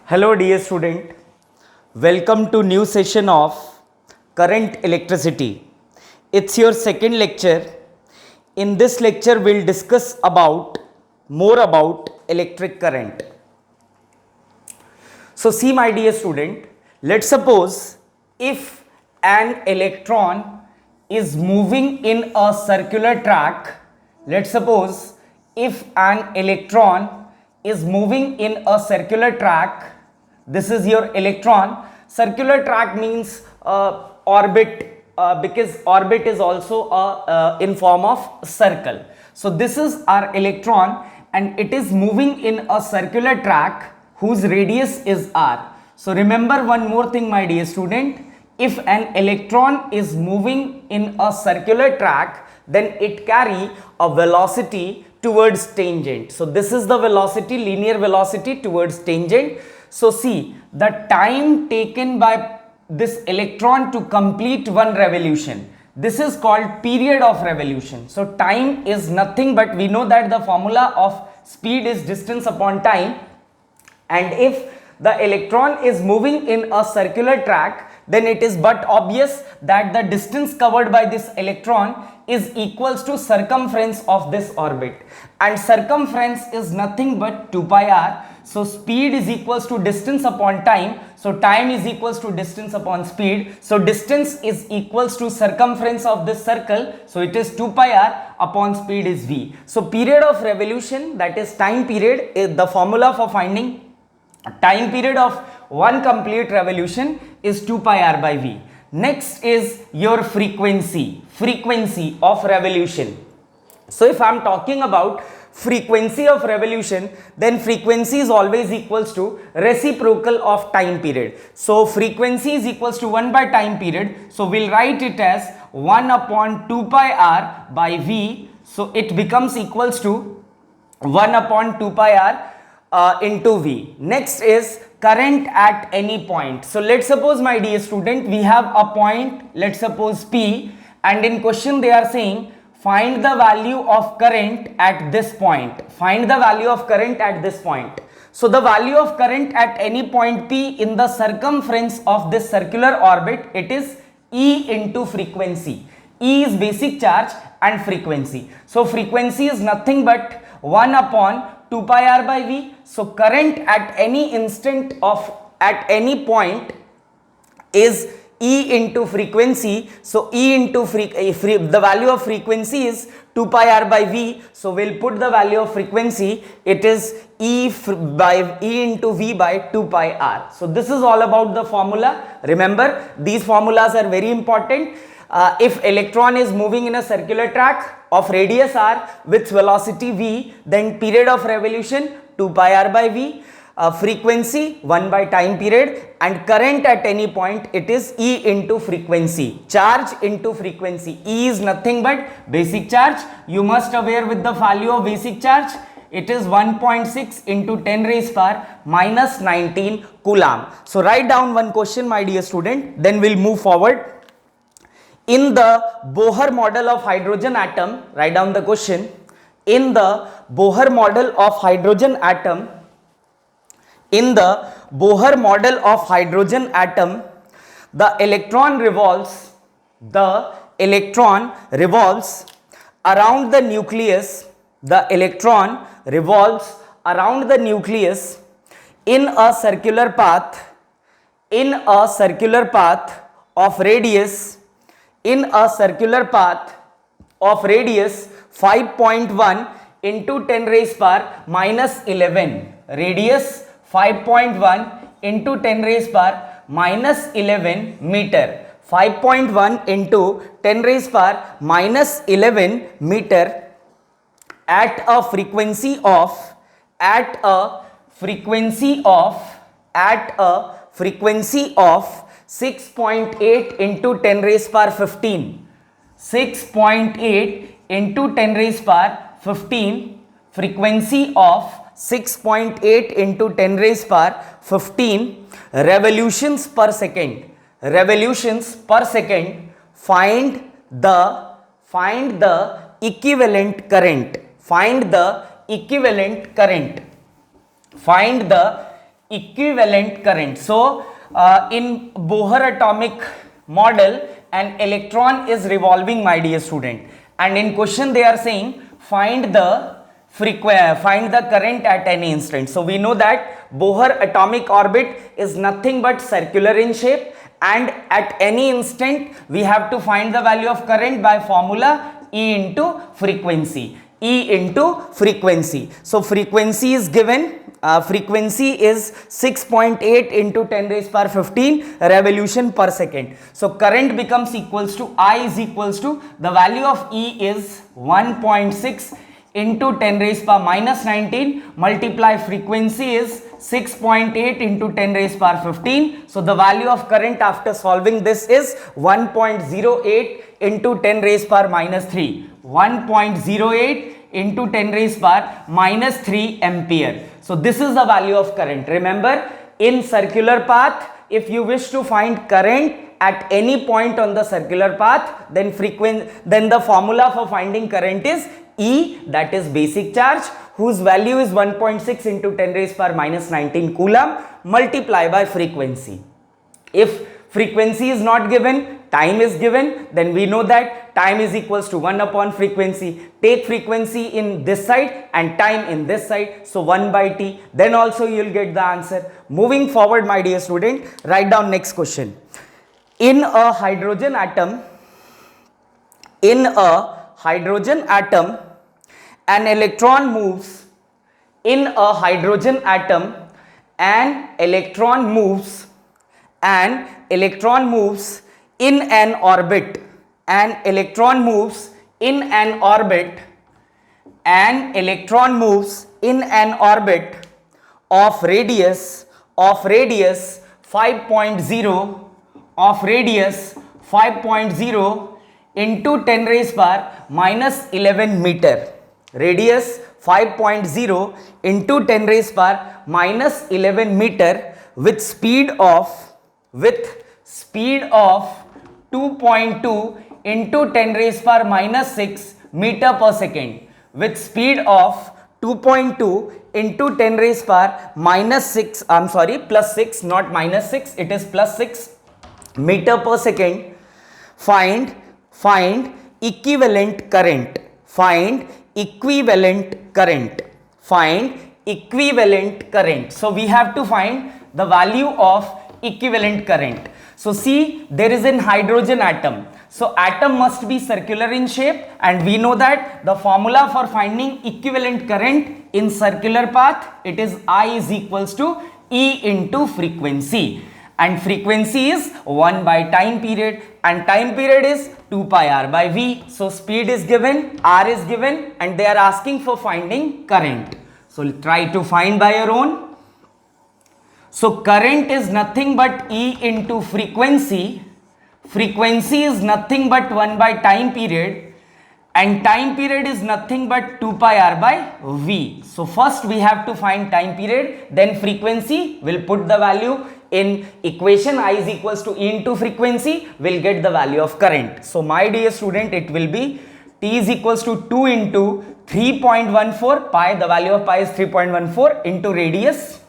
Hello dear student, welcome to new session of current electricity. It's your second lecture. In this lecture we'll discuss more about electric current. So see my dear student, let's suppose if an electron is moving in a circular track, let's suppose if an electron is moving in a circular track, this is your electron. Circular track means orbit, because orbit is also in form of circle. So this is our electron and it is moving in a circular track whose radius is r. So remember one more thing my dear student, if an electron is moving in a circular track, then it carry a velocity towards tangent. So this is the velocity, linear velocity towards tangent. So see, the time taken by this electron to complete one revolution, this is called period of revolution. So time is nothing but, we know that the formula of speed is distance upon time, and if the electron is moving in a circular track, then it is but obvious that the distance covered by this electron is equals to circumference of this orbit, and circumference is nothing but 2 pi r. So speed is equals to distance upon time, so time is equals to distance upon speed. So distance is equals to circumference of this circle, so it is 2 pi r upon speed is v. So period of revolution, that is time period, is the formula for finding time period of one complete revolution is 2 pi r by v. Next is your frequency of revolution. So if I am talking about frequency of revolution, then frequency is always equals to reciprocal of time period. So frequency is equals to 1 by time period. So we'll write it as 1 upon 2 pi r by v. So it becomes equals to 1 upon 2 pi r into v. Next is current at any point. So let's suppose my dear student, we have a point, let's suppose P, and in question they are saying find the value of current at this point. Find the value of current at this point. So the value of current at any point P in the circumference of this circular orbit, it is E into frequency. E is basic charge and frequency. So frequency is nothing but 1 upon 2 pi r by v. So current at any instant of at any point is E into frequency. So E into the value of frequency is 2 pi r by v. So we'll put the value of frequency, it is E into v by 2 pi r. So this is all about the formula. Remember, these formulas are very important. If electron is moving in a circular track of radius r with velocity v, then period of revolution 2 pi r by v, frequency 1 by time period, and current at any point, it is E into frequency, charge into frequency. E is nothing but basic charge. You must aware with the value of basic charge, it is 1.6 into 10 raised power minus 19 coulomb. So write down one question my dear student, then we'll move forward. In the Bohr model of hydrogen atom, write down the question. In the Bohr model of hydrogen atom, the electron revolves around the nucleus. The electron revolves around the nucleus in a circular path of radius 5.1 into 10 raised power minus 11. Radius 5.1 into 10 raised power minus 11 meter. 5.1 into 10 raised power minus 11 meter at a frequency of 6.8 into 10 raised power 15. 6.8 into 10 raised power 15, frequency of 6.8 into 10 raised power 15 revolutions per second. Find the equivalent current. Find the equivalent current. So in Bohr atomic model, an electron is revolving, my dear student, and in question they are saying find the current at any instant. So we know that Bohr atomic orbit is nothing but circular in shape, and at any instant we have to find the value of current by formula E into frequency. E into frequency. So frequency is given. Frequency is 6.8 into 10 raised power 15 revolution per second. So current becomes equals to I is equals to the value of E is 1.6 into 10 raised power minus 19 multiply frequency is 6.8 into 10 raised power 15. So the value of current after solving this is 1.08 into 10 raised power minus 3. 1.08 into 10 raised power minus 3 ampere. So this is the value of current. Remember, in circular path, if you wish to find current at any point on the circular path, then the formula for finding current is E, that is basic charge, whose value is 1.6 into 10 raised power minus 19 coulomb multiply by frequency. If frequency is not given, time is given, then we know that time is equals to 1 upon frequency. Take frequency in this side and time in this side, so 1 by t, then also you will get the answer. Moving forward, my dear student, write down next question. In a hydrogen atom, an electron moves in a hydrogen atom, an electron moves in an orbit, an electron moves in an orbit of radius 5.0 into 10 raised power minus 11 meter. Radius 5.0 into 10 raised power minus 11 meter with speed of 2.2 into 10 raised power minus 6 meter per second. With speed of 2.2 into 10 raised power minus 6, plus 6, not minus 6, it is plus 6 meter per second. Find equivalent current. Find equivalent current. So we have to find the value of equivalent current. So see, there is an hydrogen atom. So atom must be circular in shape, and we know that the formula for finding equivalent current in circular path, it is I is equals to E into frequency, and frequency is 1 by time period, and time period is 2 pi r by v. So speed is given, r is given, and they are asking for finding current. So try to find by your own. So current is nothing but E into frequency. Frequency is nothing but 1 by time period, and time period is nothing but 2 pi r by v. So first we have to find time period, then frequency. We'll put the value in equation. I is equals to E into frequency, will get the value of current. So my dear student, it will be T is equals to 2 into 3.14 pi, the value of pi is 3.14 into radius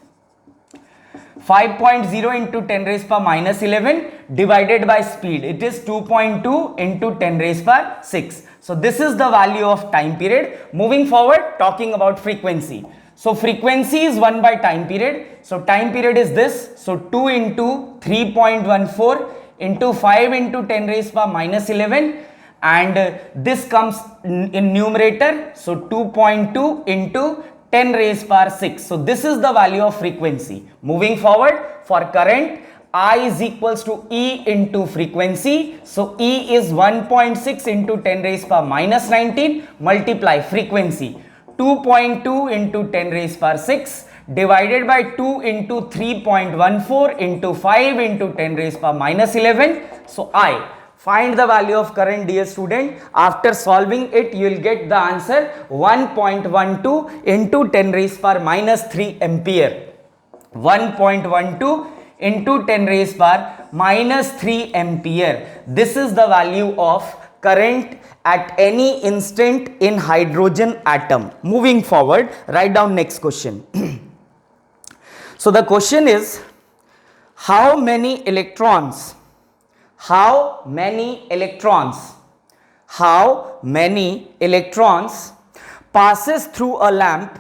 5.0 into 10 raised power minus 11 divided by speed, it is 2.2 into 10 raised power 6. So this is the value of time period. Moving forward, talking about frequency. So frequency is 1 by time period. So time period is this. So 2 into 3.14 into 5 into 10 raised power minus 11, and this comes in numerator. So 2.2 into 10 raised power 6. So this is the value of frequency. Moving forward, for current, I is equals to E into frequency. So E is 1.6 into 10 raised power minus 19 multiply frequency 2.2 into 10 raised power 6 divided by 2 into 3.14 into 5 into 10 raised power minus 11. So I find the value of current, dear student. After solving it, you will get the answer 1.12 into 10 raised power minus 3 ampere. 1.12 into 10 raised power minus 3 ampere. This is the value of current at any instant in hydrogen atom. Moving forward, write down next question. So the question is, how many electrons passes through a lamp?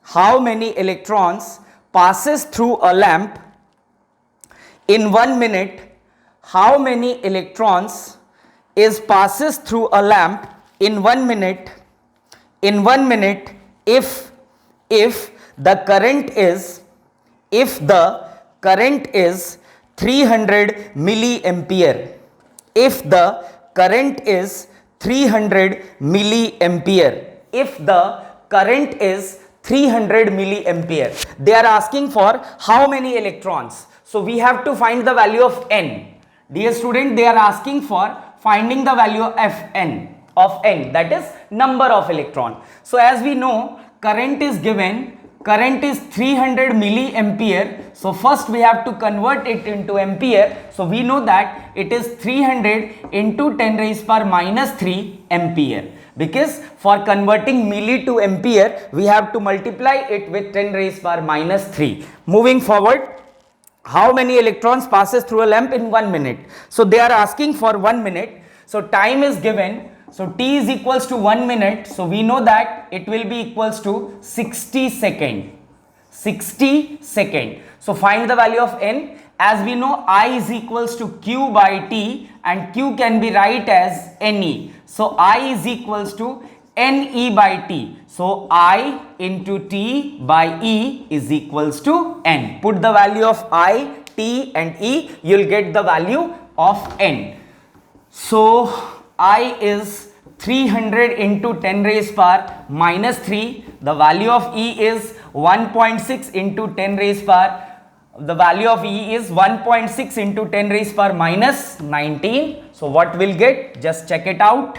How many electrons passes through a lamp in 1 minute? How many electrons passes through a lamp in 1 minute? In 1 minute, if the current is 300 milliampere. If the current is 300 milliampere. If the current is 300 milliampere. They are asking for how many electrons. So we have to find the value of n. Dear student, they are asking for finding the value of n, that is number of electron. So as we know, current is given, current is 300 milliampere. So first we have to convert it into ampere. So we know that it is 300 into 10 raised power minus 3 ampere. Because for converting milli to ampere, we have to multiply it with 10 raised power minus 3. Moving forward, how many electrons passes through a lamp in 1 minute? So they are asking for 1 minute. So time is given. So t is equals to 1 minute. So we know that it will be equals to 60 second. 60 second. So find the value of n. As we know, I is equals to q by t, and q can be write as ne. So I is equals to ne by t. So I into t by e is equals to n. Put the value of I, t and e, you will get the value of n. So I is 300 into 10 raised power minus 3. The value of e is 1.6 into 10 raised power. The value of e is 1.6 into 10 raised power minus 19. So what we'll get? Just check it out.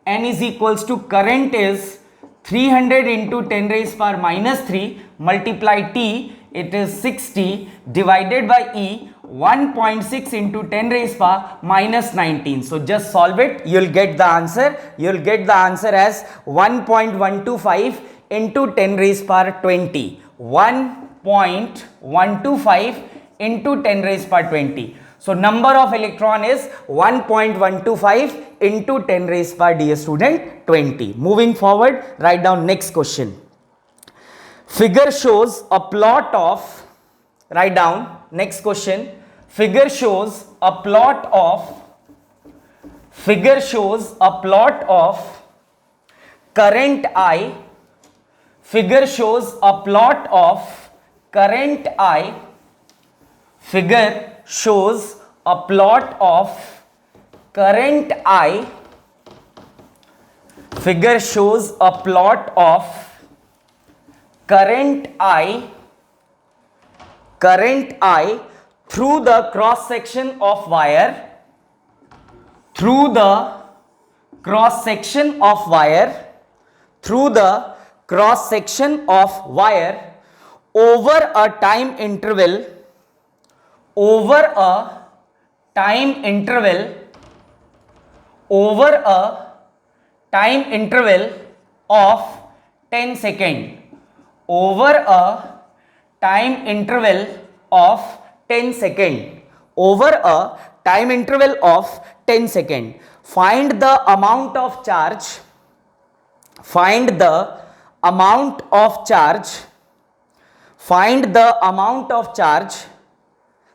N is equals to current is 300 into 10 raised power minus 3 multiply t, it is 60 divided by e, 1.6 into 10 raised power minus 19. So just solve it, you will get the answer. You will get the answer as 1.125 into 10 raised power 20. 1.125 into 10 raised power 20. So number of electron is 1.125 into 10 raised power, dear student, 20. Moving forward, write down next question. Figure shows a plot of, write down next question. Figure shows a plot of current I. Figure shows a plot of current I. Figure shows a plot of current I. Figure shows a plot of current I through the cross section of wire. Through the cross section of wire. Through the cross section of wire over a time interval. Over a time interval. Over a time interval of 10 seconds. Over a time interval of 10 seconds. Over a time interval of 10 seconds. Find the amount of charge. Find the amount of charge. Find the amount of charge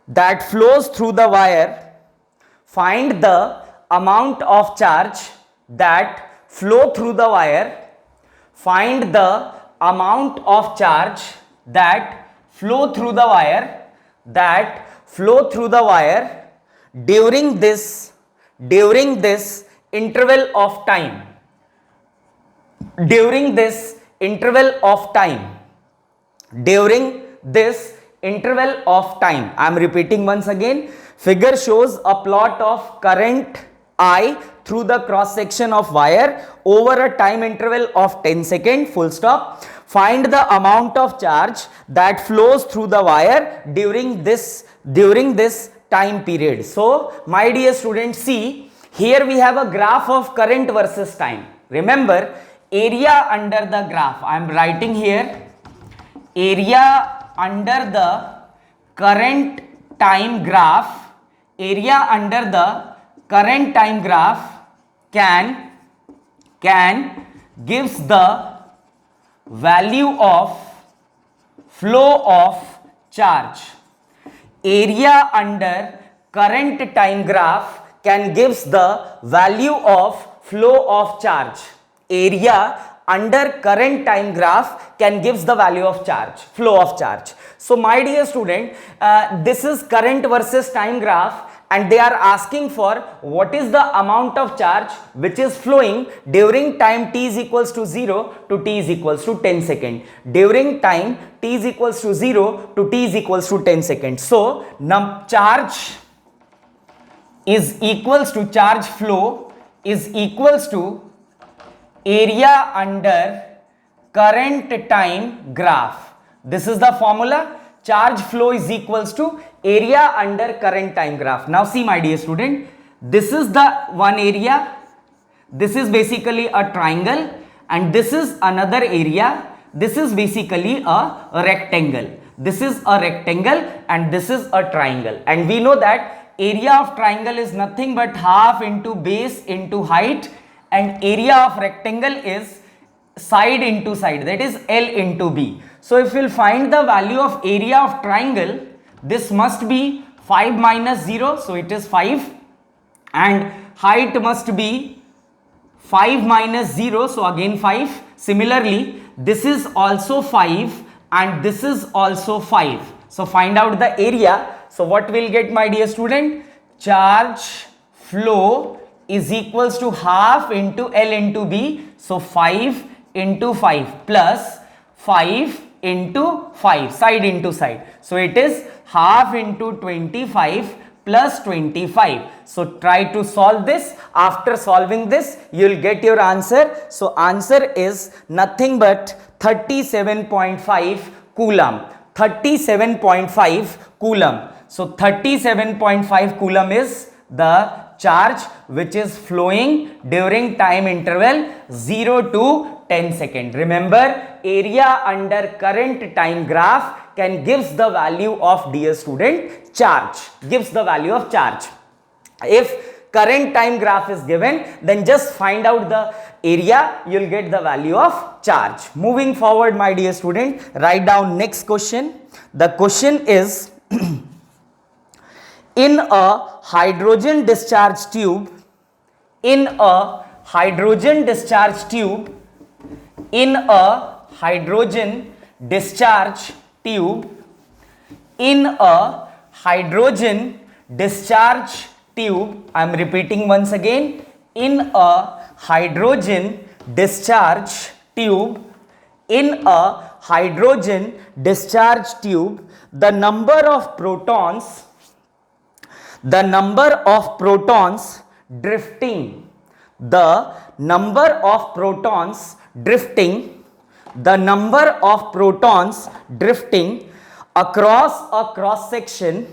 that flows through the wire. Find the amount of charge that flow through the wire. Find the amount of charge that flow through the wire. That flow through the wire during this interval of time. During this interval of time. During this interval of time. I am repeating once again. Figure shows a plot of current I through the cross section of wire over a time interval of 10 seconds, full stop. Find the amount of charge that flows through the wire during this time period. So my dear students, see here we have a graph of current versus time. Remember, area under the graph, I am writing here area under the current time graph, area under the current time graph can gives the value of flow of charge. Area under current time graph can gives the value of flow of charge. Area under current time graph can gives the value of charge, flow of charge. So my dear student, this is current versus time graph, and they are asking for what is the amount of charge which is flowing during time t is equals to 0 to t is equals to 10 seconds. During time t is equals to 0 to t is equals to 10 seconds. So charge is equals to charge flow is equals to area under current time graph. This is the formula. Charge flow is equals to area under current time graph. Now see my dear student, this is the one area, this is basically a triangle, and this is another area, this is basically a rectangle. This is a rectangle and this is a triangle, and we know that area of triangle is nothing but half into base into height, and area of rectangle is side into side, that is L into B. So if we'll find the value of area of triangle, this must be 5 minus 0, so it is 5, and height must be 5 minus 0, so again 5. Similarly, this is also 5 and this is also 5. So find out the area. So what we'll get, my dear student? Charge flow is equals to half into L into B. So 5 into 5 plus 5 into 5, side into side. So it is half into 25 plus 25. So try to solve this. After solving this, you will get your answer. So answer is nothing but 37.5 coulomb. 37.5 coulomb. So 37.5 coulomb is the charge which is flowing during time interval 0 to 10 seconds. Remember, area under current time graph can gives the value of, dear student, charge. Gives the value of charge. If current time graph is given, then just find out the area, you will get the value of charge. Moving forward, my dear student, write down next question. The question is in a hydrogen discharge tube, in a hydrogen discharge tube, in a hydrogen discharge tube, in a hydrogen discharge tube, I am repeating once again, in a hydrogen discharge tube, in a hydrogen discharge tube, the number of protons drifting, the number of protons drifting, the number of protons drifting across a cross section,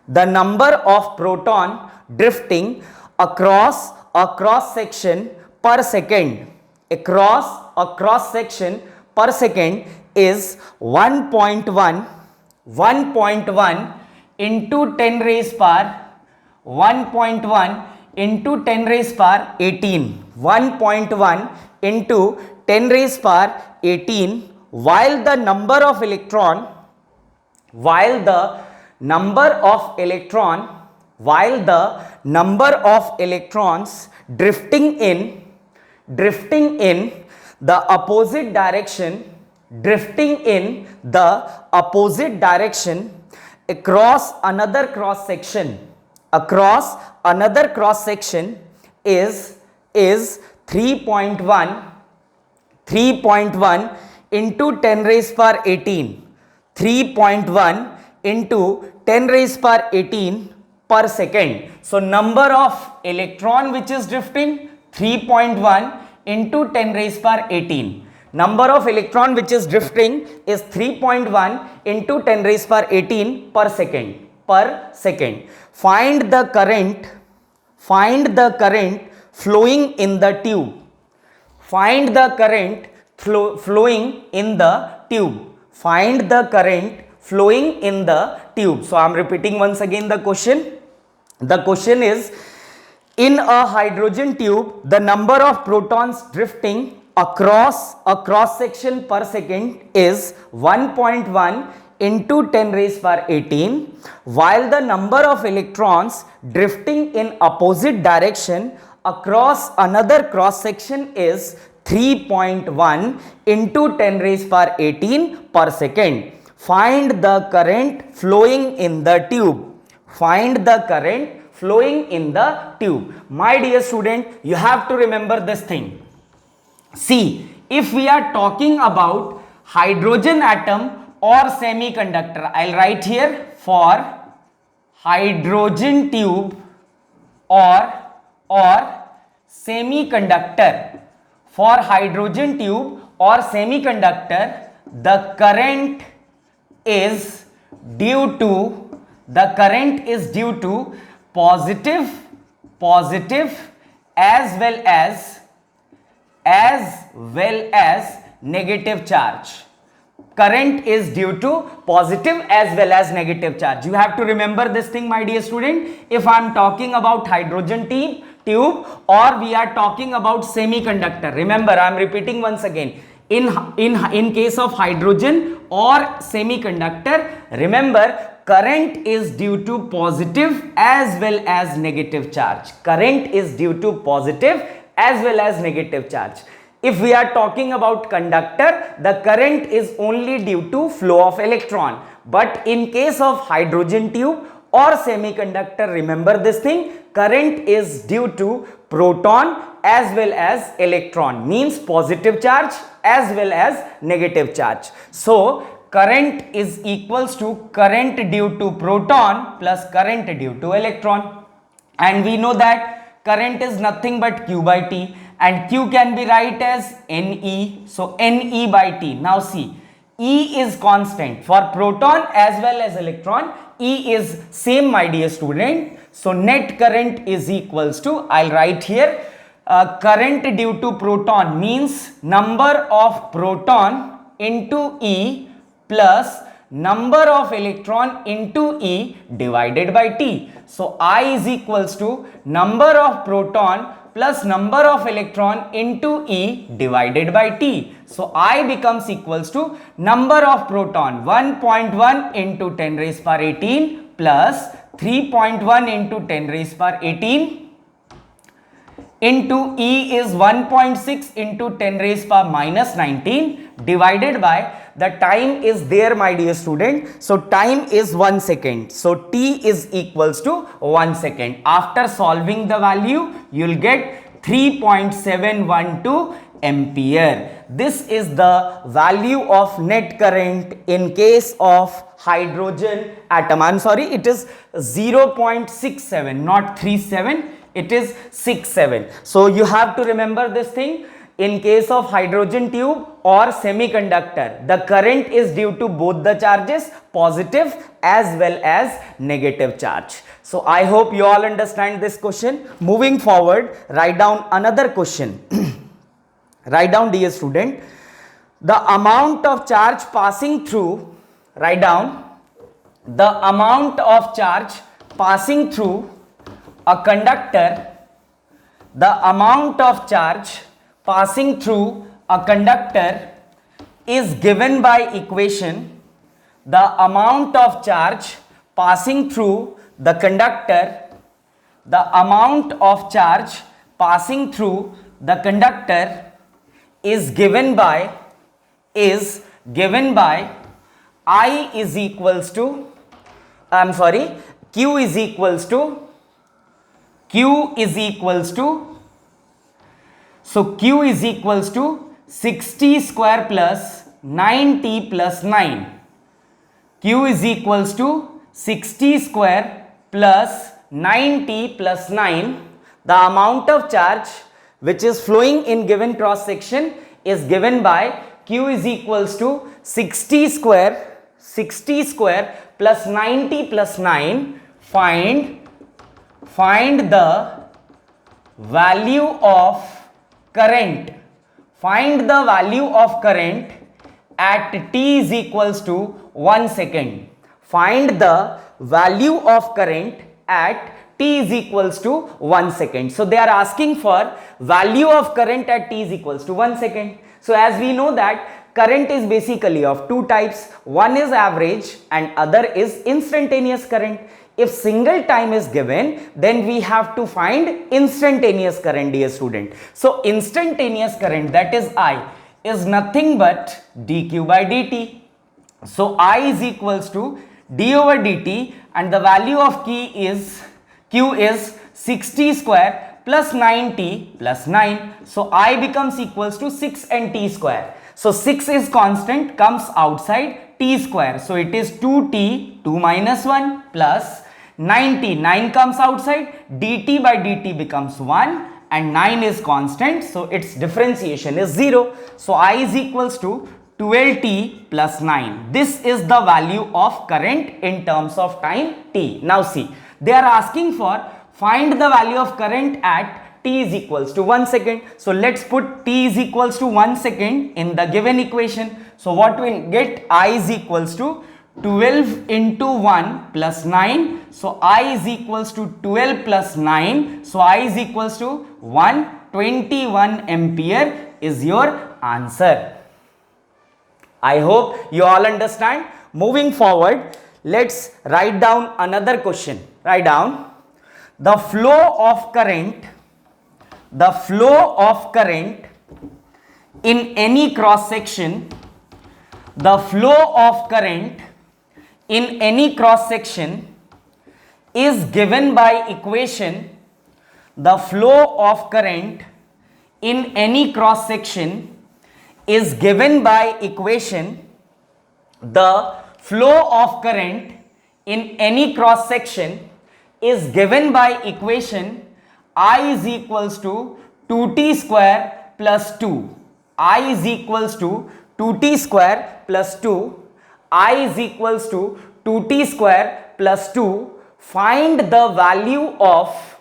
the number of proton drifting across a cross section per second, across a cross section per second is 1.1 into 10 raised power 1.1 into 10 raised power 18, 1.1 into 10 raised power 18, while the number of electrons drifting in the opposite direction, across another cross section is 3.1 into 10 raised power 18, 3.1 into 10 raised power 18 per second. So number of electron which is drifting 3.1 into 10 raised power 18. Number of electron which is drifting is 3.1 into 10 raised power 18 per second. Find the current flowing in the tube. Find the current flowing in the tube. find the current flowing in the tube. So I am repeating once again the question. The question is, in a hydrogen tube, the number of protons drifting across a cross section per second is 1.1 into 10 raised power 18, while the number of electrons drifting in opposite direction across another cross section is 3.1 into 10 raised power 18 per second. Find the current flowing in the tube. Find the current flowing in the tube. My dear student, you have to remember this thing. See, if we are talking about hydrogen atom or semiconductor, I'll write here for hydrogen tube or semiconductor. For hydrogen tube or semiconductor, the current is due to positive as well as negative charge. Current is due to positive as well as negative charge. You have to remember this thing, my dear student. If I am talking about hydrogen tube or we are talking about semiconductor, remember, I am repeating once again. In case of hydrogen or semiconductor, remember, current is due to positive as well as negative charge. Current is due to positive as well as negative charge. If we are talking about conductor, the current is only due to flow of electron. But in case of hydrogen tube or semiconductor, remember this thing, current is due to proton as well as electron, means positive charge as well as negative charge. So current is equals to current due to proton plus current due to electron, and we know that current is nothing but Q by T, and Q can be write as Ne. So Ne by T. Now see, E is constant for proton as well as electron. E is same, my dear student. So net current is equals to, I'll write here, current due to proton means number of proton into E plus number of electron into E divided by T. So I is equals to number of proton plus number of electron into E divided by T. So I becomes equals to number of proton 1.1 into 10 raised power 18 plus 3.1 into 10 raised power 18 into E is 1.6 into 10 raised power minus 19 divided by the time is there, my dear student. So time is 1 second. So T is equals to 1 second. After solving the value, you will get 3.712 ampere. This is the value of net current in case of hydrogen atom. I'm sorry, it is 0.67, not 37. It is 67. So you have to remember this thing. In case of hydrogen tube or semiconductor, the current is due to both the charges, positive as well as negative charge. So I hope you all understand this question. Moving forward, write down another question. Write down, dear student, the amount of charge passing through, write down the amount of charge passing through a conductor, the amount of charge passing through a conductor is given by equation. The amount of charge passing through the conductor, the amount of charge passing through the conductor is given by I is equals to, Q is equals to, so Q is equals to 60 square plus 9T plus 9. Q is equals to 60 square plus 9T plus 9. The amount of charge which is flowing in given cross section is given by Q is equals to 60 square plus 90 plus 9. Find the value of current. Find the value of current at t is equals to 1 second. Find the value of current at t is equals to 1 second. So they are asking for value of current at t is equals to 1 second. So as we know that current is basically of two types. One is average and other is instantaneous current. If single time is given, then we have to find instantaneous current, dear student. So instantaneous current, that is I, is nothing but dq by dt. So I is equals to d over dt, and the value of q is 60 square plus 9t plus 9. So I becomes equals to 6 and t square. So 6 is constant, comes outside, t square. So it is 2t, 2 minus 1 plus 9t, 9 comes outside, dt by dt becomes 1 and 9 is constant. So its differentiation is 0. So I is equals to 12t plus 9. This is the value of current in terms of time t. Now see, they are asking for find the value of current at t is equals to 1 second. So let's put t is equals to 1 second in the given equation. So what we'll get, I is equals to 12 into 1 plus 9. So I is equals to 12 plus 9. So I is equals to 121 ampere is your answer. I hope you all understand. Moving forward, let's write down another question. Write down the flow of current in any cross section. The flow of current in any cross section is given by equation. The flow of current in any cross section is given by equation. The flow of current in any cross section is given by equation I is equals to 2t square plus 2. I is equals to 2t square plus 2. I is equals to 2t square plus 2. Find the value of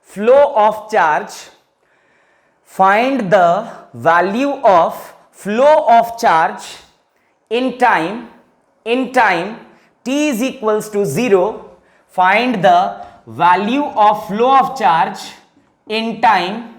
flow of charge. Find the value of flow of charge in time t is equals to 0. Find the value of flow of charge in time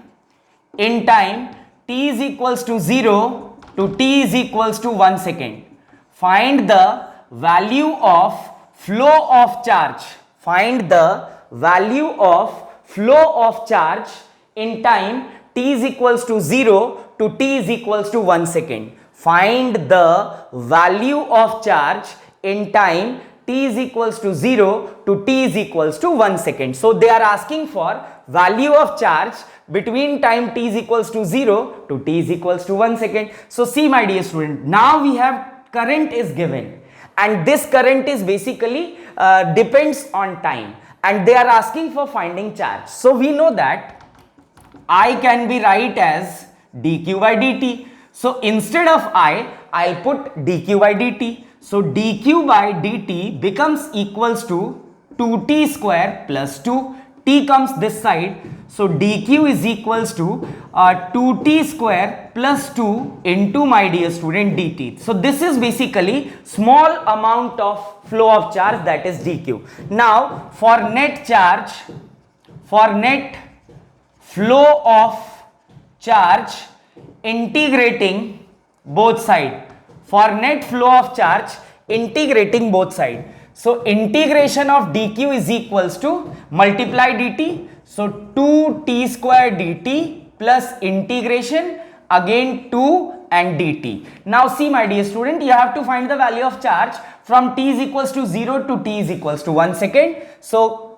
t is equals to 0 to t is equals to 1 second. Find the value of flow of charge. Find the value of flow of charge in time t is equals to 0 to t is equals to 1 second. Find the value of charge in time t is equals to 0 to t is equals to 1 second. So they are asking for value of charge between time t is equals to 0 to t is equals to 1 second. So see my dear student, now we have current is given and this current is basically depends on time and they are asking for finding charge. So we know that I can be write as dq by dt. So instead of I'll put dq by dt. So dq by dt becomes equals to 2t square plus 2. T comes this side. So dq is equals to 2t square plus 2 into my dear student dt. So this is basically small amount of flow of charge, that is dq. Now for net charge, for net flow of charge integrating both side. For net flow of charge integrating both side. So integration of dq is equals to multiply dt. So 2t square dt plus integration again 2 and dt. Now see my dear student, you have to find the value of charge from t is equals to 0 to t is equals to 1 second. So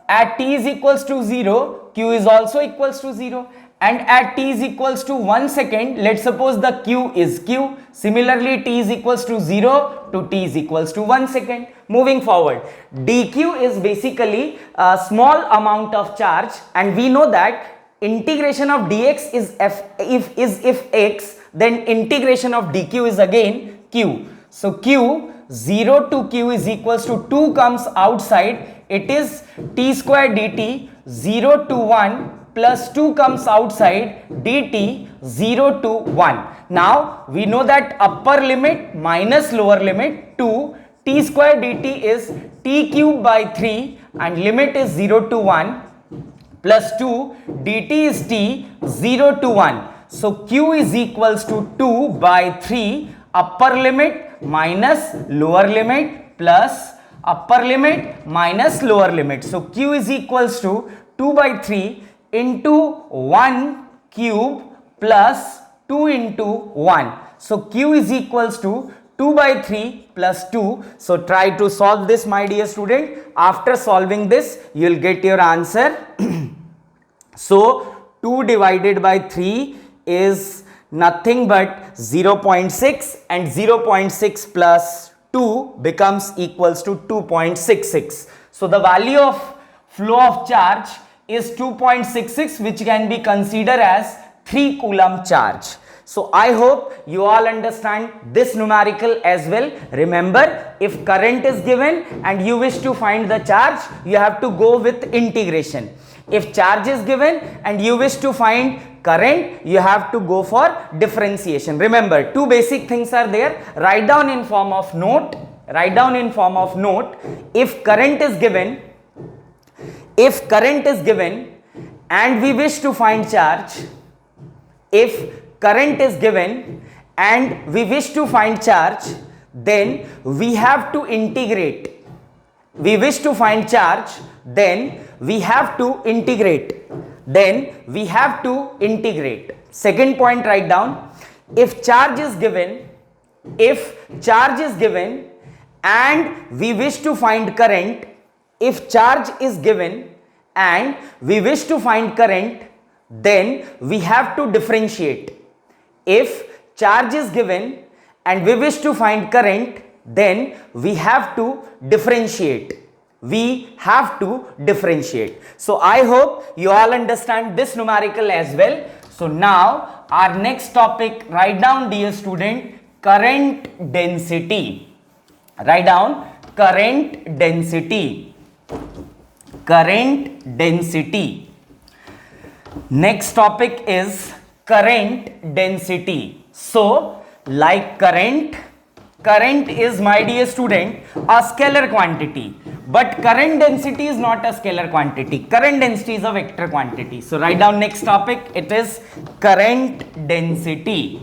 at t is equals to 0, q is also equals to 0. And at t is equals to 1 second, let's suppose the q is q. Similarly, t is equals to 0 to t is equals to 1 second. Moving forward, dq is basically a small amount of charge and we know that integration of dx is if x, then integration of dq is again q. So q 0 to q is equals to 2 comes outside, it is t square dt. 0 to 1 plus 2 comes outside, dt 0 to 1. Now we know that upper limit minus lower limit 2, t square dt is t cube by 3 and limit is 0 to 1 plus 2 dt is t 0 to 1. So q is equals to 2 by 3 upper limit minus lower limit plus upper limit minus lower limit. So q is equals to 2 by 3 into 1 cube plus 2 into 1. So q is equals to 2 by 3 plus 2. So try to solve this, my dear student. After solving this, you will get your answer. So 2 divided by 3 is nothing but 0.6 and 0.6 plus 2 becomes equals to 2.66. So the value of flow of charge is 2.66, which can be considered as 3 coulomb charge. So I hope you all understand this numerical as well. Remember, if current is given and you wish to find the charge, you have to go with integration. If charge is given and you wish to find current, you have to go for differentiation. Remember, two basic things are there. Write down in form of note. Write down in form of note. If current is given, and we wish to find charge, if current is given and we wish to find charge, then we have to integrate. We wish to find charge, then we have to integrate. Second point, write down. If charge is given and we wish to find current, if charge is given and we wish to find current, then we have to differentiate. If charge is given and we wish to find current, then we have to differentiate. So I hope you all understand this numerical as well. So now our next topic, write down, dear student, current density. Write down current density. Next topic is current density. So like current is, my dear student, a scalar quantity, but current density is not a scalar quantity. Current density is a vector quantity. So write down next topic, it is current density.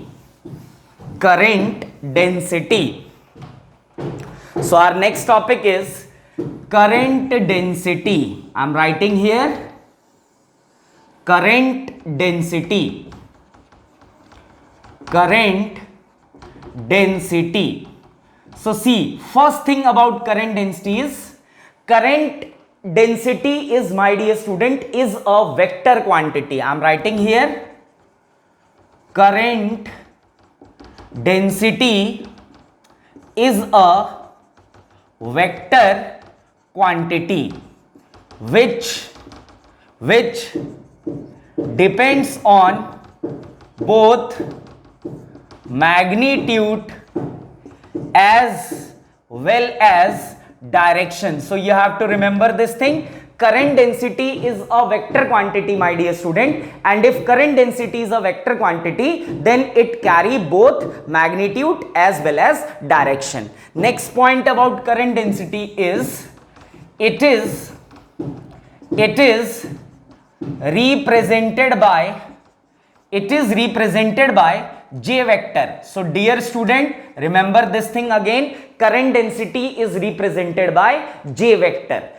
So our next topic is current density. I am writing here current density. So see, first thing about current density is, my dear student, is a vector quantity. I am writing here current density is a vector quantity which depends on both magnitude as well as direction. So you have to remember this thing. Current density is a vector quantity, my dear student, and if current density is a vector quantity, then it carry both magnitude as well as direction. Next point about current density is it is represented by J vector. So dear student, remember this thing again. Current density is represented by J vector.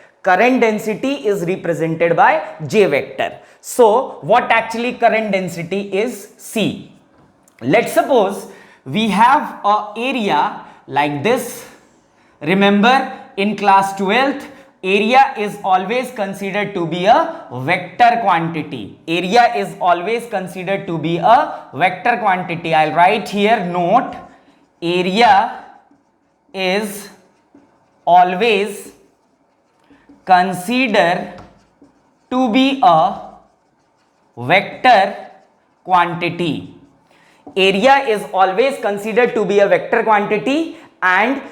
So what actually current density is? See, let's suppose we have a area like this. Remember, in class 12th, area is always considered to be a vector quantity. I'll write here note, area is always considered to be a vector quantity. And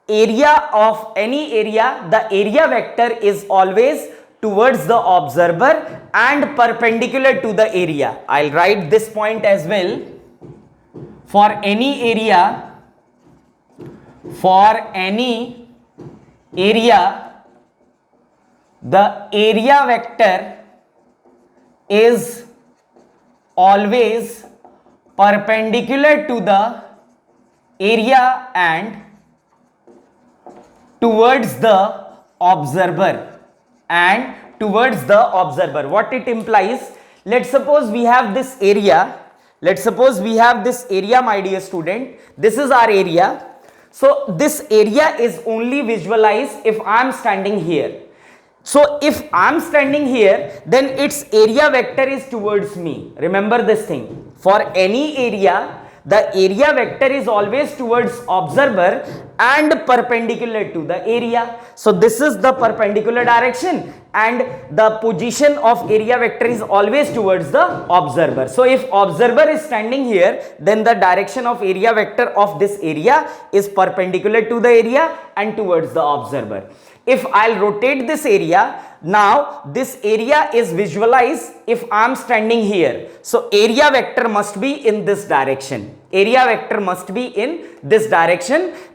area of any area, the area vector is always towards the observer and perpendicular to the area. I'll write this point as well. For any area, the area vector is always perpendicular to the area and towards the observer What it implies, let's suppose we have this area, my dear student. This is our area. So this area is only visualized if I am standing here. So if I am standing here, then its area vector is towards me. Remember this thing. For any area, the area vector is always towards observer and perpendicular to the area. So this is the perpendicular direction and the position of area vector is always towards the observer. So if observer is standing here, then the direction of area vector of this area is perpendicular to the area and towards the observer. If I'll rotate this area, now this area is visualized if I am standing here. So area vector must be in this direction.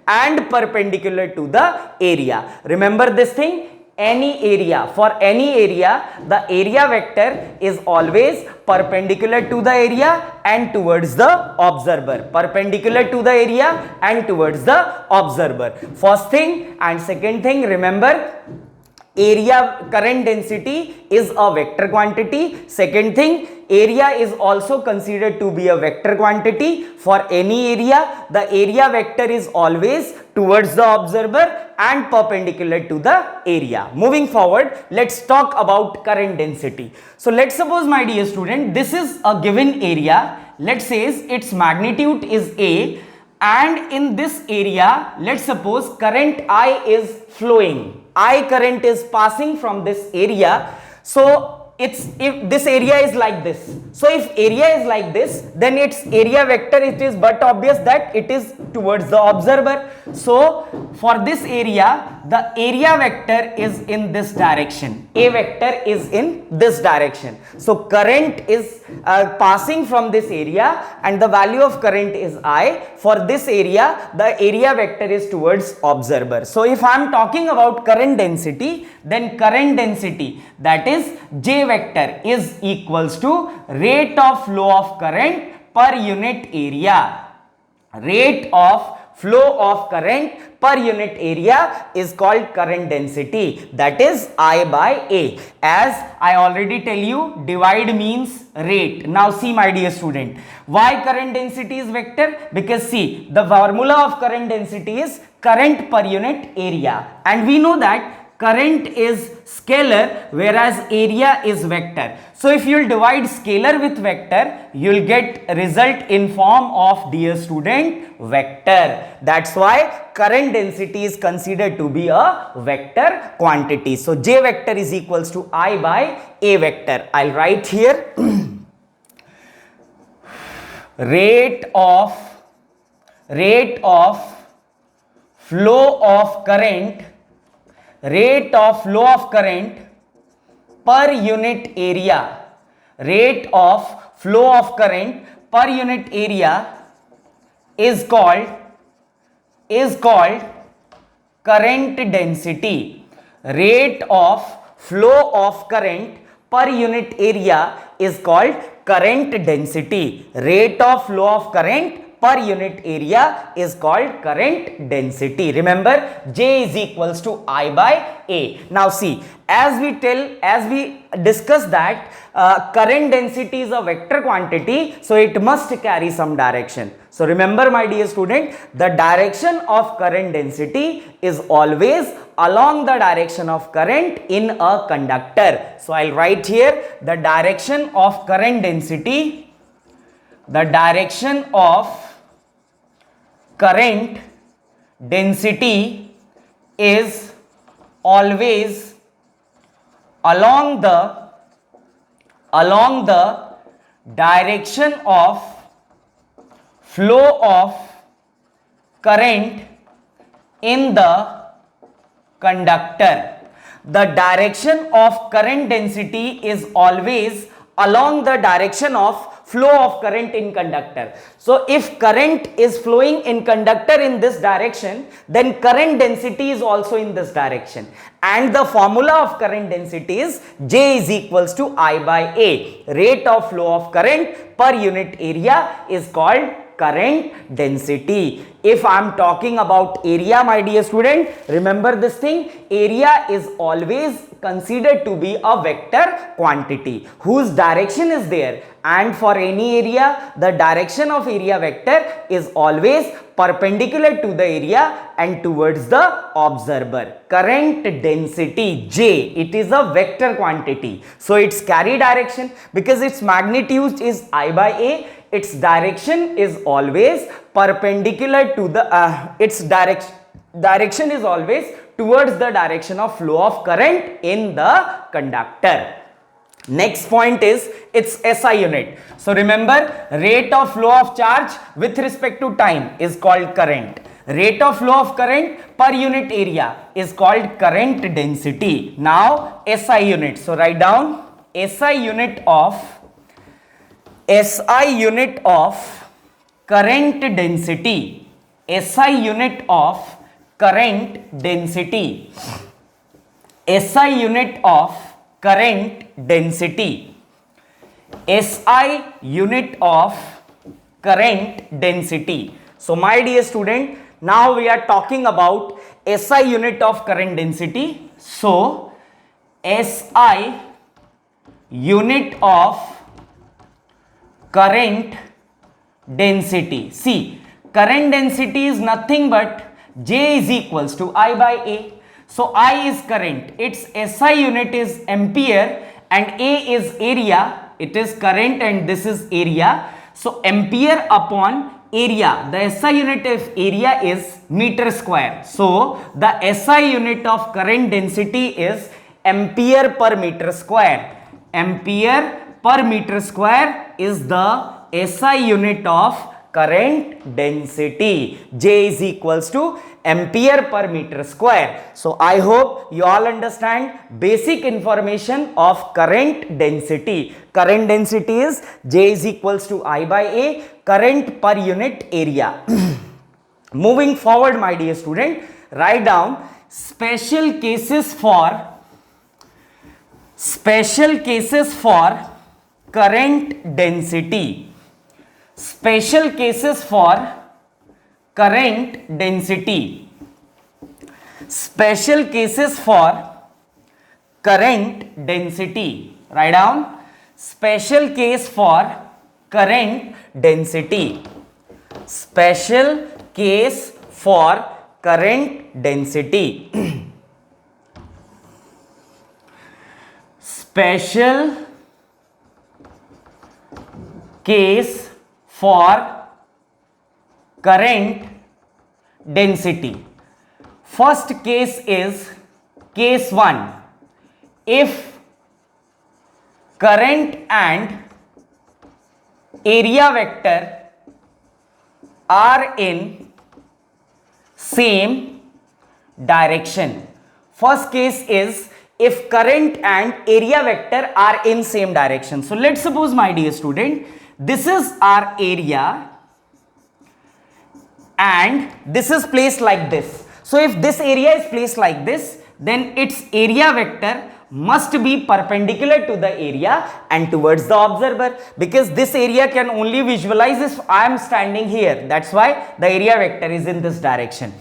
And perpendicular to the area. Remember this thing. For any area, the area vector is always perpendicular to the area and towards the observer. First thing and second thing, remember, area current density is a vector quantity. Second thing, area is also considered to be a vector quantity. For any area, the area vector is always towards the observer and perpendicular to the area. Moving forward, let's talk about current density. So let's suppose, my dear student, this is a given area. Let's say its magnitude is A, and in this area, let's suppose current I is flowing. I current is passing from this area. So if this area is like this, then its area vector, it is but obvious that it is towards the observer. So for this area, the area vector is in this direction. A vector is in this direction. So current is passing from this area and the value of current is I. For this area, the area vector is towards observer. So if I am talking about current density, then current density, that is J vector, is equals to rate of flow of current per unit area. Rate of flow of current per unit area is called current density, that is I by A. As I already tell you, divide means rate. Now see, my dear student, why current density is vector? Because see, the formula of current density is current per unit area, and we know that current is scalar whereas area is vector. So if you will divide scalar with vector, you will get result in form of, dear student, vector. That's why current density is considered to be a vector quantity. So J vector is equals to I by A vector. I'll write here rate of flow of current per unit area. Rate of flow of current per unit area is called current density. Rate of flow of current per unit area is called current density. Rate of flow of current per unit area is called current density. Remember, J is equals to I by A. Now see, as we discussed that current density is a vector quantity, so it must carry some direction. So remember, my dear student, the direction of current density is always along the direction of current in a conductor. So I'll write here the direction of current density. The direction of current density is always along the direction of flow of current in the conductor. the direction of current density is always along the direction of flow of current in conductor. So if current is flowing in conductor in this direction, then current density is also in this direction, and the formula of current density is J is equals to I by A. Rate of flow of current per unit area is called current density. If I am talking about area, my dear student, remember this thing, area is always considered to be a vector quantity whose direction is there, and for any area the direction of area vector is always perpendicular to the area and towards the observer. Current density J, it is a vector quantity, so its carry direction, because its magnitude is I by A, its direction is always perpendicular to the direction is always towards the direction of flow of current in the conductor. Next point is its SI unit. So remember, rate of flow of charge with respect to time is called current. Rate of flow of current per unit area is called current density. Now SI unit. So write down SI unit of current density. SI unit of current density. SI unit of current density. SI unit of current density. So my dear student, now we are talking about SI unit of current density. So SI unit of current density. See, current density is nothing but J is equals to I by A. So I is current, its SI unit is ampere, and A is area, it is current and this is area. So ampere upon area, the SI unit of area is meter square. So the SI unit of current density is ampere per meter square. Ampere per meter square is the SI unit of current density. J is equals to ampere per meter square. So I hope you all understand basic information of current density. Current density is J is equals to I by A, current per unit area. Moving forward, my dear student, write down special cases for current density. Special cases for current density. Special cases for current density. Write down special case for current density. Special case for current density. Special case for current density. First case is case 1. If current and area vector are in same direction. First case is if current and area vector are in same direction. So let's suppose, my dear student, this is our area and this is placed like this. So if this area is placed like this, then its area vector must be perpendicular to the area and towards the observer, because this area can only visualize if I am standing here. That's why the area vector is in this direction.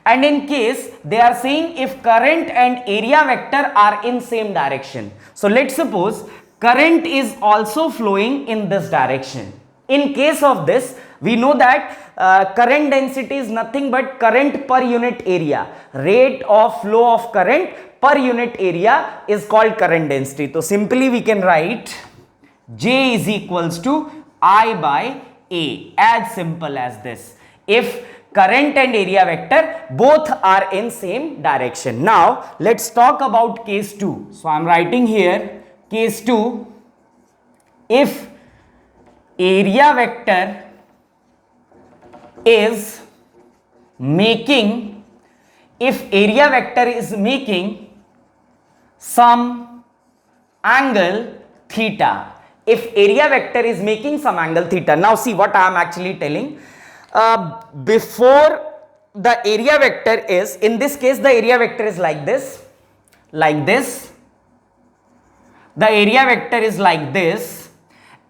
And in case they are saying if current and area vector are in same direction. So let's suppose current is also flowing in this direction. In case of this, we know that current density is nothing but current per unit area. Rate of flow of current per unit area is called current density. So simply we can write J is equals to I by A, as simple as this. If current and area vector both are in same direction. Now let's talk about case 2. So I am writing here case 2. If area vector is making some angle theta. If area vector is making some angle theta. Now see what I am actually telling. Before the area vector is, in this case the area vector is like this, the area vector is like this,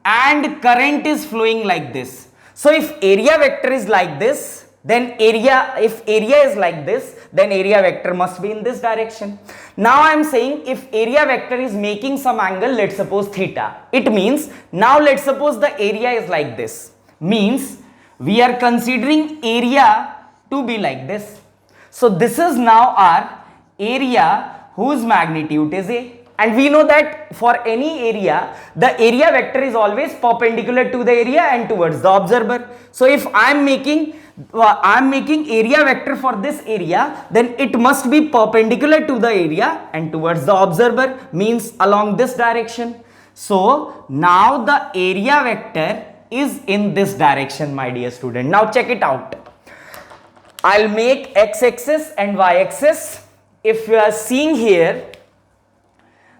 and current is flowing like this. So if area vector is like this, then if area is like this, then area vector must be in this direction. Now I am saying if area vector is making some angle, let's suppose theta, it means, now let's suppose the area is like this, means we are considering area to be like this. So this is now our area whose magnitude is A. And we know that for any area, the area vector is always perpendicular to the area and towards the observer. So if I am making area vector for this area, then it must be perpendicular to the area and towards the observer, means along this direction. So now the area vector is in this direction, my dear student. Now check it out. I'll make x-axis and y-axis. If you are seeing here,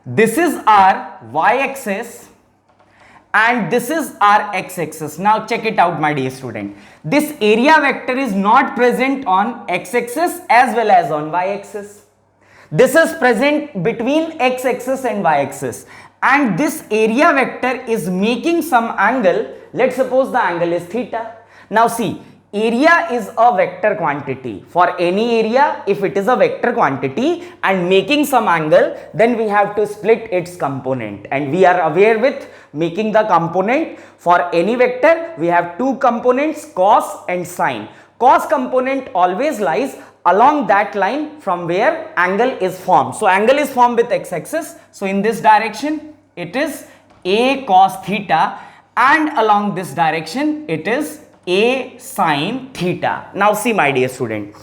this is our y-axis and this is our x-axis. Now check it out, my dear student. This area vector is not present on x-axis as well as on y-axis. This is present between x-axis and y-axis, and this area vector is making some angle. Let's suppose the angle is theta. Now see, area is a vector quantity. For any area, if it is a vector quantity and making some angle, then we have to split its component, and we are aware with making the component for any vector, we have two components, cos and sine. Cos component always lies along that line from where angle is formed. So angle is formed with x-axis. So in this direction it is A cos theta, and along this direction it is A sin theta. Now see, my dear student,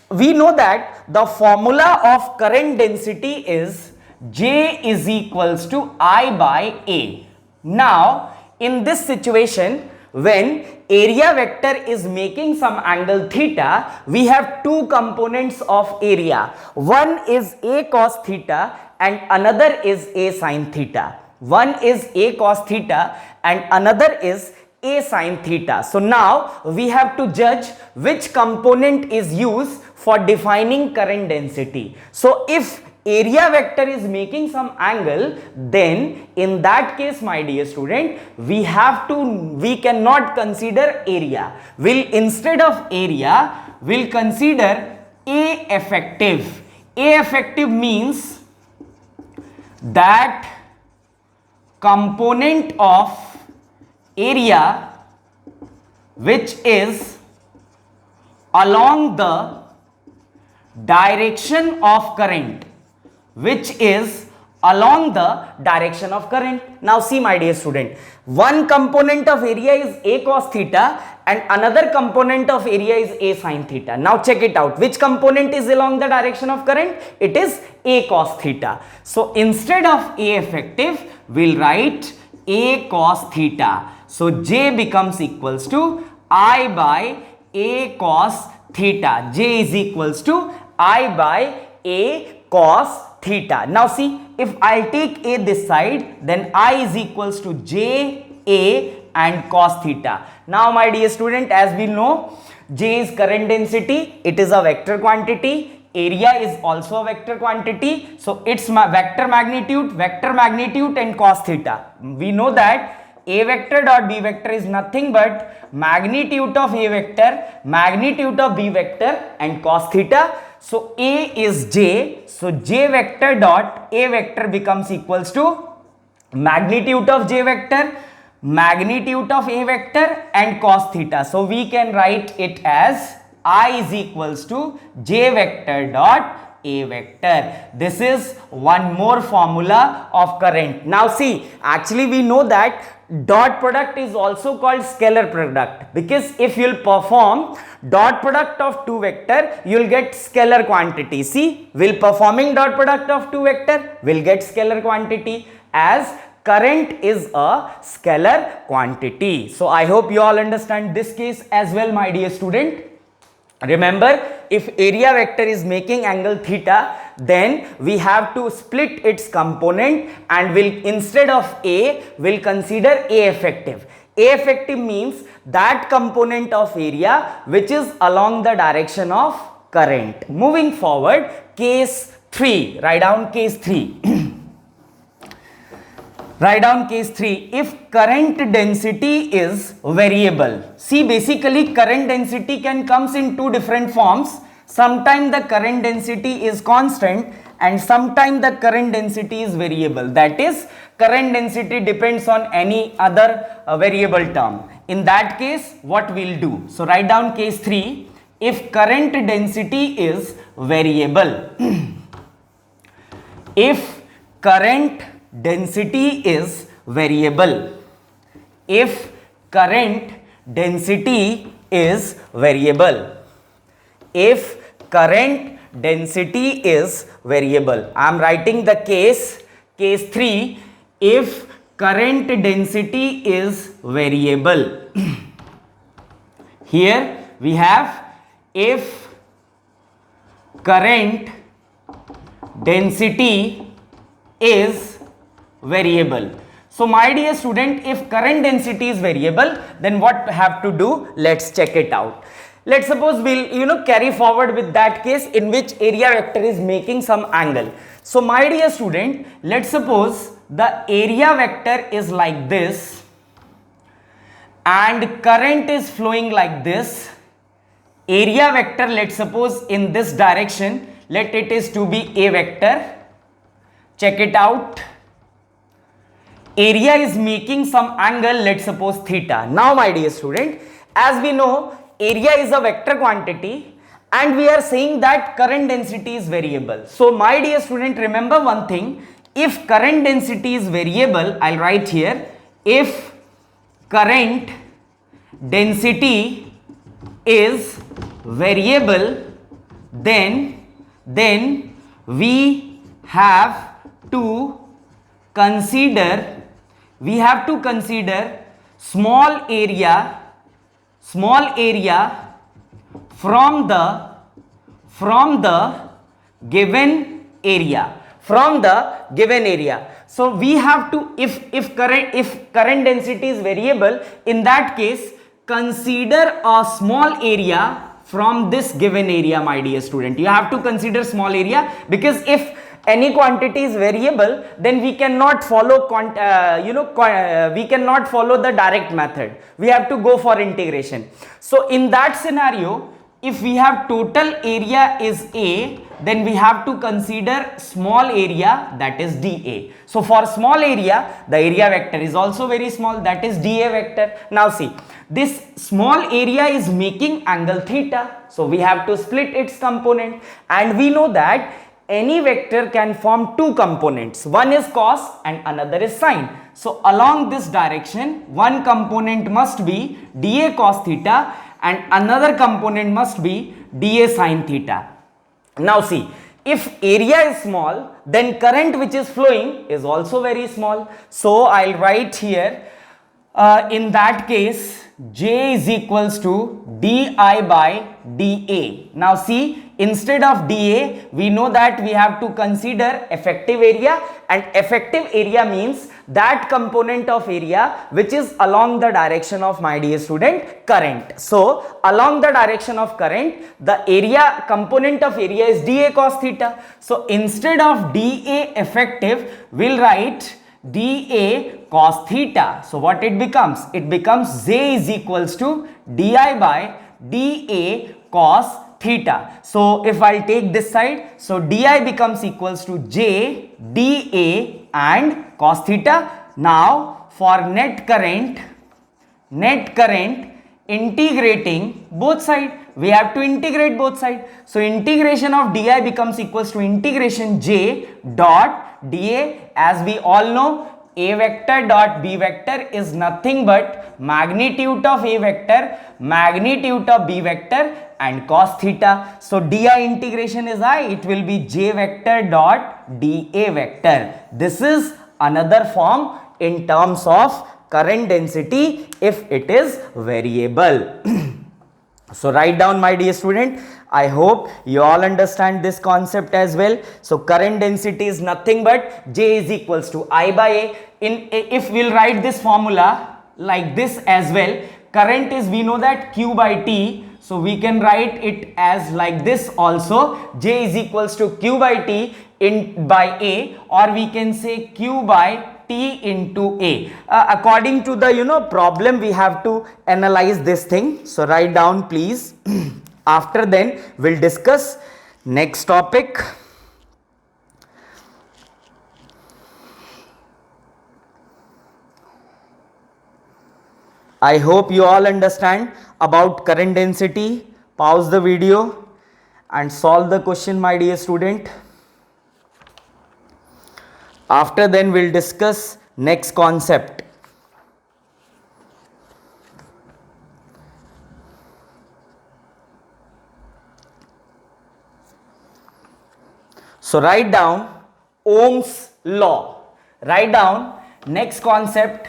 we know that the formula of current density is J is equals to I by A. Now in this situation, when area vector is making some angle theta, we have two components of area. One is A cos theta and another is A sin theta. One is A cos theta and another is A sin theta. So now we have to judge which component is used for defining current density. So if area vector is making some angle, then in that case, my dear student, we cannot consider area. Instead of area, we'll consider A effective. A effective means that component of area which is along the direction of current, Now see, my dear student, one component of area is A cos theta and another component of area is A sin theta. Now check it out, which component is along the direction of current? It is A cos theta. So instead of A effective, we'll write A cos theta. So J becomes equals to I by A cos theta. J is equals to I by A cos theta. Now see, if I take A this side, then I is equals to J, A and cos theta. Now my dear student, as we know, J is current density, it is a vector quantity. Area is also a vector quantity. So its vector magnitude and cos theta. We know that A vector dot B vector is nothing but magnitude of A vector, magnitude of B vector and cos theta. So A is J. So J vector dot A vector becomes equals to magnitude of J vector, magnitude of A vector and cos theta. So we can write it as I is equals to J vector dot A vector. This is one more formula of current. Now see, actually we know that dot product is also called scalar product, because if you'll perform dot product of two vector, you'll get scalar quantity. See, we'll performing dot product of two vector, we'll get scalar quantity, as current is a scalar quantity. So I hope you all understand this case as well, my dear student. Remember, if area vector is making angle theta, then we have to split its component and will, instead of A, will consider A effective. A effective means that component of area which is along the direction of current. Moving forward, case 3, write down case 3. Write down case 3. If current density is variable. See, basically current density can comes in two different forms. Sometimes the current density is constant and sometimes the current density is variable. That is, current density depends on any other variable term. In that case, what we'll do? So write down case 3. If current density is variable. If current density is variable. If current density is variable. If current density is variable. I am writing the case 3. If current density is variable. Here we have if current density is variable. So my dear student, if current density is variable, then what have to do? Let's check it out. Let's suppose we'll carry forward with that case in which area vector is making some angle. So my dear student, let's suppose the area vector is like this and current is flowing like this. Area vector, let's suppose in this direction, let it is to be A vector. Check it out. Area is making some angle, let's suppose theta. Now my dear student, as we know, area is a vector quantity and we are saying that current density is variable. So my dear student, remember one thing, if current density is variable, I'll write here, if current density is variable, then we have to consider small area from the given area. So we have to, if current density is variable, in that case consider a small area from this given area, my dear student. You have to consider small area, because if any quantity is variable, then we cannot follow we cannot follow the direct method. We have to go for integration. So in that scenario, if we have total area is A, then we have to consider small area, that is dA. So for small area, the area vector is also very small, that is dA vector. Now see, this small area is making angle theta. So we have to split its component, and we know that any vector can form two components. One is cos and another is sine. So along this direction, one component must be dA cos theta and another component must be dA sine theta. Now see, if area is small, then current which is flowing is also very small. So I'll write here, in that case, J is equals to di by dA. Now see, instead of dA, we know that we have to consider effective area, and effective area means that component of area which is along the direction of, my dear student, current. So along the direction of current, the area component of area is dA cos theta. So instead of dA effective, we'll write dA cos theta. So what it becomes? It becomes J is equals to di by dA cos theta. So if I'll take this side, so di becomes equals to J dA and cos theta. Now for net current integrating both sides, we have to integrate both sides. So integration of di becomes equals to integration J dot dA. As we all know, A vector dot B vector is nothing but magnitude of A vector, magnitude of B vector and cos theta. So di integration is I, it will be J vector dot dA vector. This is another form in terms of current density if it is variable. So write down, my dear student. I hope you all understand this concept as well. So current density is nothing but J is equals to I by A. If we'll write this formula like this as well, current is, we know that Q by T. So we can write it as like this also. J is equals to Q by T in by A, or we can say Q by T into A. According to the problem, we have to analyze this thing. So write down, please. After then we'll discuss next topic. I hope you all understand about current density. Pause the video and solve the question, my dear student. After then we'll discuss next concept. So write down Ohm's law. Write down next concept.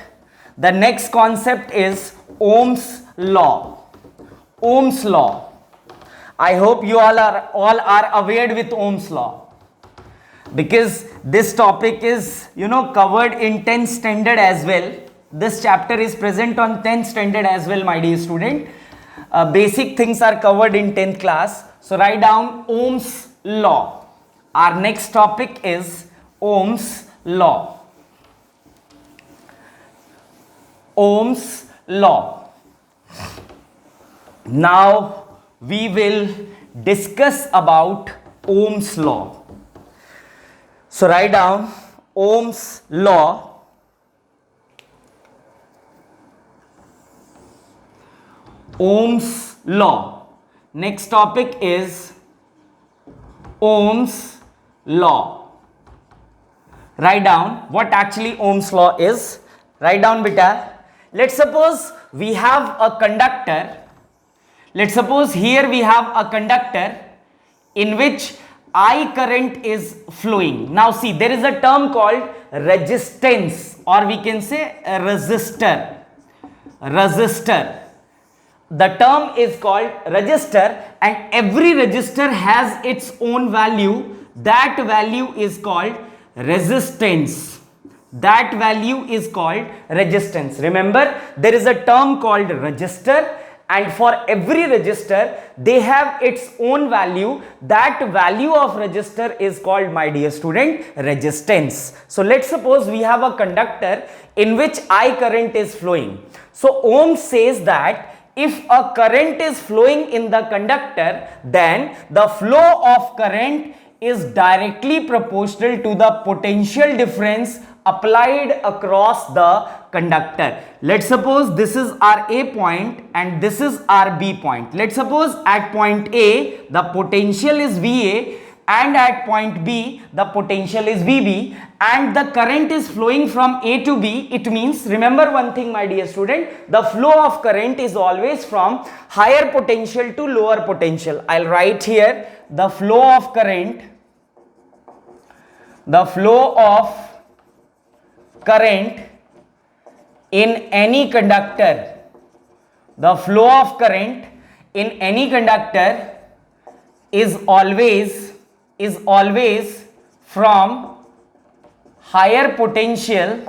The next concept is Ohm's law. Ohm's law. I hope you all are aware with Ohm's law, because this topic is covered in 10th standard as well. This chapter is present on 10th standard as well, my dear student. Basic things are covered in 10th class. So write down Ohm's law. Our next topic is Ohm's law. Ohm's law. Now we will discuss about Ohm's law. So write down Ohm's law. Ohm's law. Next topic is Ohm's law. Write down what actually Ohm's law is. Write down, beta. Let's suppose we have a conductor. Let's suppose here we have a conductor in which I current is flowing. Now see, there is a term called resistance, or we can say a resistor. Resistor. The term is called resistor, and every resistor has its own value. That value is called resistance. That value is called resistance. Remember, there is a term called resistor, and for every resistor they have its own value. That value of resistor is called, my dear student, resistance. So let's suppose we have a conductor in which I current is flowing. So Ohm says that if a current is flowing in the conductor, then the flow of current is directly proportional to the potential difference applied across the conductor. Let's suppose this is our A point and this is our B point. Let's suppose at point A the potential is VA, and at point B the potential is VB, and the current is flowing from A to B. It means, remember one thing, my dear student, the flow of current is always from higher potential to lower potential. I'll write here the flow of current. The flow of current in any conductor. The flow of current in any conductor is always from higher potential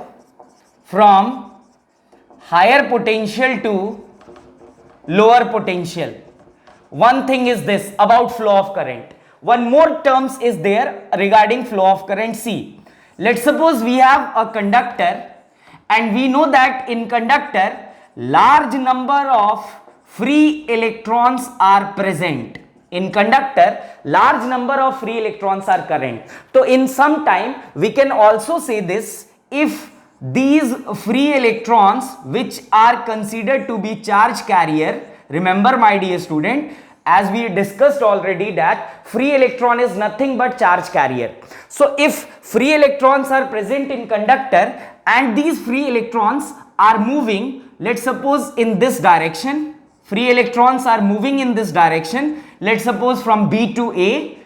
to lower potential. One thing is this about flow of current. One more terms is there regarding flow of current. See, let's suppose we have a conductor, and we know that in conductor large number of free electrons are present. In conductor large number of free electrons are current. So in some time we can also say this: if these free electrons which are considered to be charge carrier, remember my dear student, as we discussed already that free electron is nothing but charge carrier. So if free electrons are present in conductor and these free electrons are moving, let's suppose in this direction, free electrons are moving in this direction, let's suppose from B to A,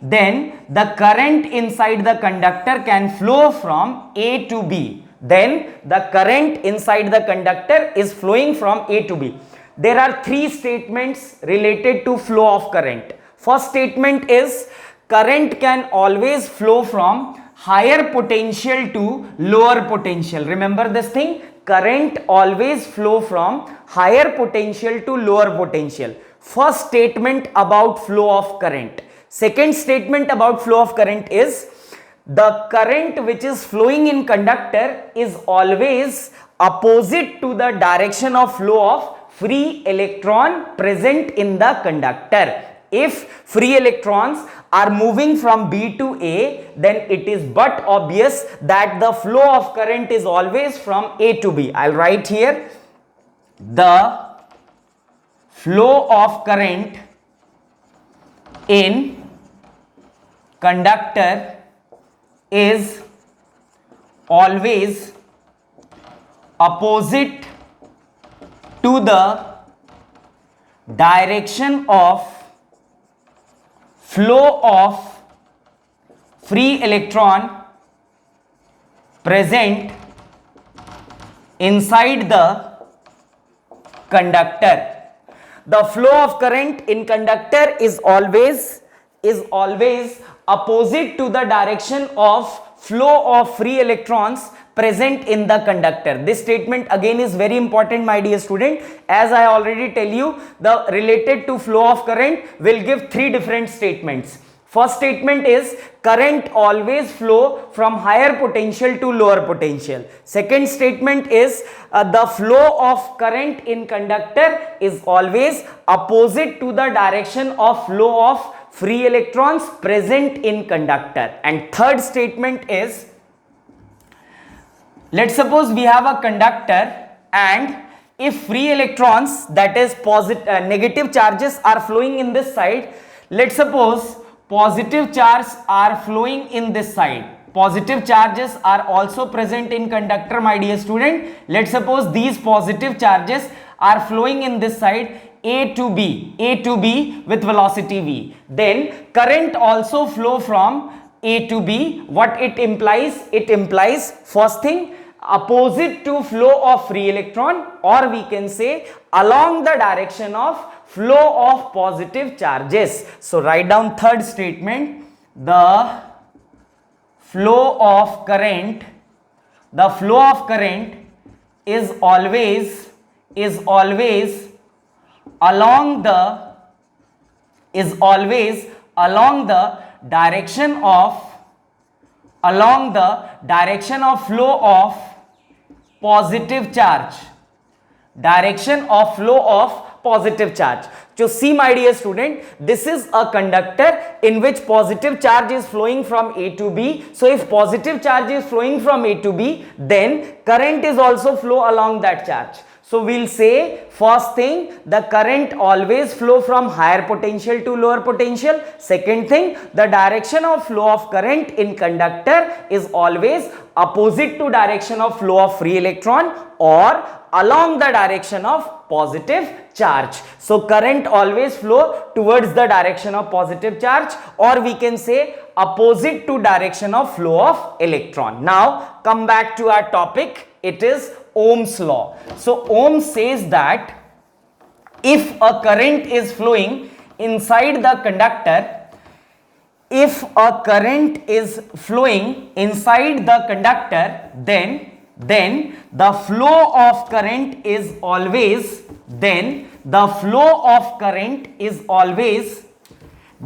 then the current inside the conductor can flow from A to B. Then the current inside the conductor is flowing from A to B. there are three statements related to flow of current. First statement is current can always flow from higher potential to lower potential. Remember this thing, current always flow from higher potential to lower potential. First statement about flow of current. Second statement about flow of current is the current which is flowing in conductor is always opposite to the direction of flow of free electron present in the conductor. If free electrons are moving from B to A, then it is but obvious that the flow of current is always from A to B. I'll write here, the flow of current in conductor is always opposite to the direction of flow of free electron present inside the conductor. The flow of current in conductor is always opposite to the direction of flow of free electrons present in the conductor. This statement again is very important, my dear student. As I already tell you, the related to flow of current will give three different statements. First statement is current always flow from higher potential to lower potential. Second statement is the flow of current in conductor is always opposite to the direction of flow of free electrons present in conductor. And third statement is, let's suppose we have a conductor, and if free electrons, that is negative charges, are flowing in this side, let's suppose positive charges are flowing in this side. Positive charges are also present in conductor, my dear student. Let's suppose these positive charges are flowing in this side, A to B with velocity v. Then current also flow from A to B. What it implies? It implies, first thing, opposite to flow of free electron, or we can say along the direction of flow of positive charges. So write down third statement, the flow of current is always along the direction of flow of positive charge. So see, my dear student, this is a conductor in which positive charge is flowing from A to B. So if positive charge is flowing from A to B, then current is also flow along that charge. So we'll say, first thing, the current always flow from higher potential to lower potential. Second thing, the direction of flow of current in conductor is always opposite to direction of flow of free electron or along the direction of positive charge. So current always flow towards the direction of positive charge, or we can say opposite to direction of flow of electron. Now come back to our topic. It is Ohm's law. So Ohm says that if a current is flowing inside the conductor, then the flow of current is always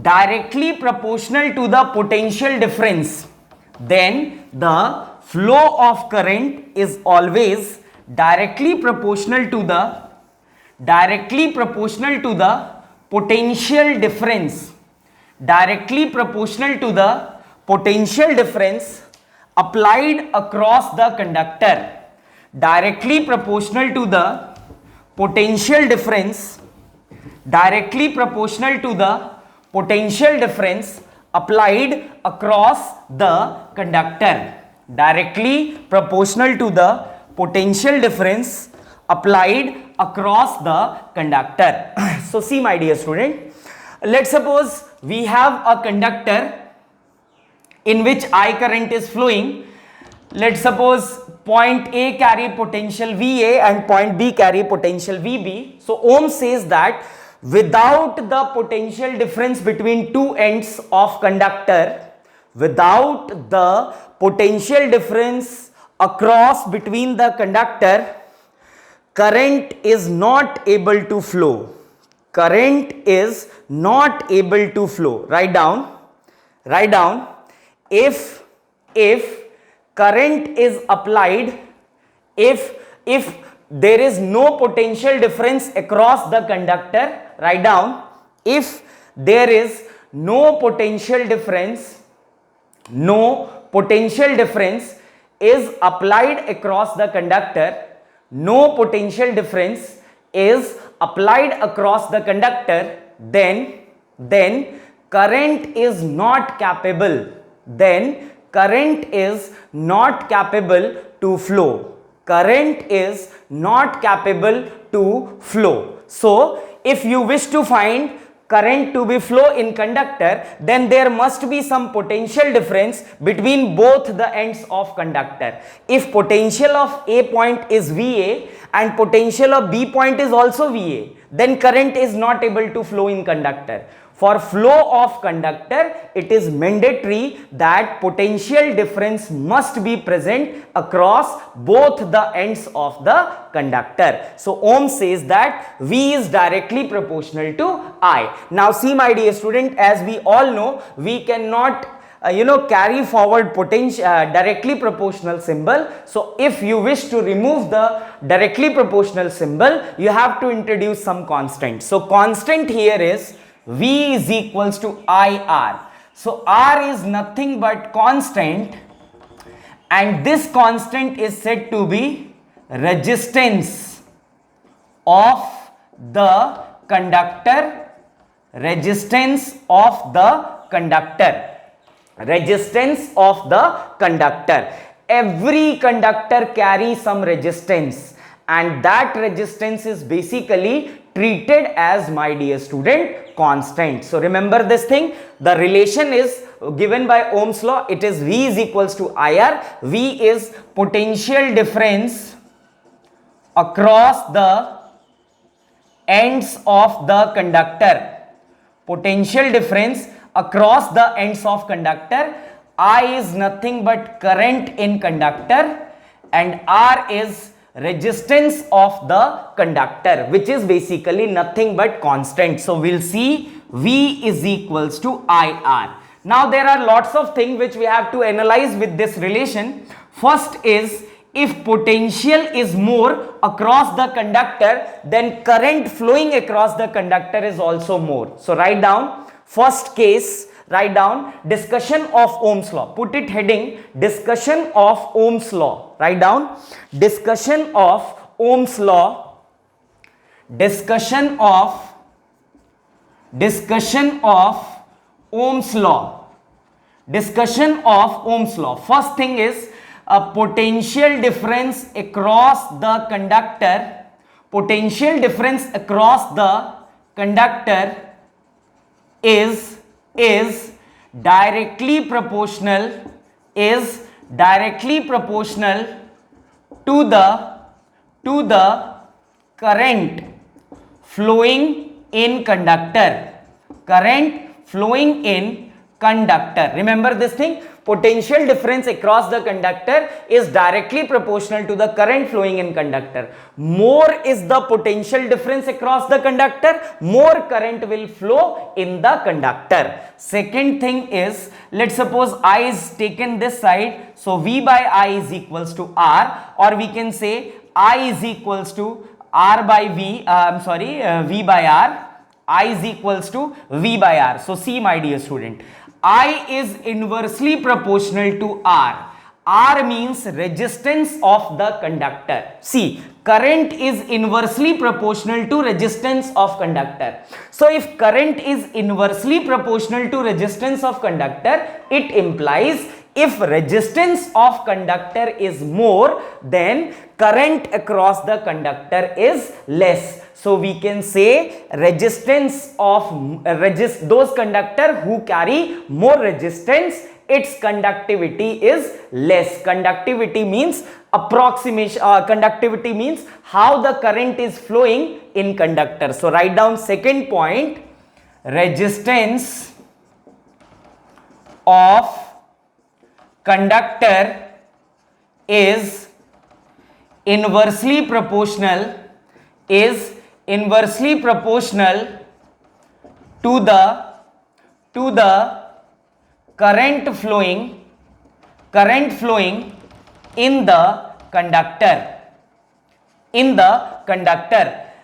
directly proportional to the potential difference. Then the flow of current is always directly proportional to the potential difference. Applied across the conductor. Directly proportional to the potential difference applied across the conductor. Directly proportional to the potential difference applied across the conductor. So see, my dear student, let's suppose we have a conductor in which I current is flowing. Let's suppose point A carry potential VA and point B carry potential VB. So Ohm says that without the potential difference between two ends of conductor, without the potential difference across between the conductor, current is not able to flow. Current is not able to flow. Write down. If current is applied, if there is no potential difference across the conductor, write down, if there is no potential difference is applied across the conductor, no potential difference is applied across the conductor, then current is not capable, to flow. Current is not capable to flow. So if you wish to find current to be flow in conductor, then there must be some potential difference between both the ends of conductor. If potential of A point is VA and potential of B point is also VA, then current is not able to flow in conductor. For flow of conductor, it is mandatory that potential difference must be present across both the ends of the conductor. So Ohm says that V is directly proportional to I. Now see my dear student, as we all know, we cannot carry forward potential directly proportional symbol. So if you wish to remove the directly proportional symbol, you have to introduce some constant. So constant here is V is equals to IR. So R is nothing but constant, and this constant is said to be resistance of the conductor. Resistance of the conductor. Every conductor carries some resistance, and that resistance is basically treated as, my dear student, constant. So remember this thing, the relation is given by Ohm's law. It is V is equals to IR. V is potential difference across the ends of the conductor. Potential difference across the ends of conductor. I is nothing but current in conductor, and R is resistance of the conductor, which is basically nothing but constant. So we'll see V is equals to IR. Now there are lots of things which we have to analyze with this relation. First is, if potential is more across the conductor, then current flowing across the conductor is also more. So write down first case, write down discussion of Ohm's law. Put it heading discussion of Ohm's law. Write down discussion of Ohm's law. Discussion of Ohm's law. Discussion of Ohm's law. First thing is a potential difference across the conductor. Potential difference across the conductor is directly proportional to the current flowing in conductor. Remember this thing, potential difference across the conductor is directly proportional to the current flowing in conductor. More is the potential difference across the conductor, more current will flow in the conductor. Second thing is, let's suppose I is taken this side, so V by I is equals to R, or we can say I is equals to R by V, V by R. I is equals to V by R. So see my dear student, I is inversely proportional to R. R means resistance of the conductor. See, current is inversely proportional to resistance of conductor. So if current is inversely proportional to resistance of conductor, it implies if resistance of conductor is more, then current across the conductor is less. So we can say resistance of those conductor who carry more resistance its conductivity is less. Conductivity means approximation, conductivity means how the current is flowing in conductor. So write down second point, resistance of conductor is inversely proportional to the current flowing in the conductor.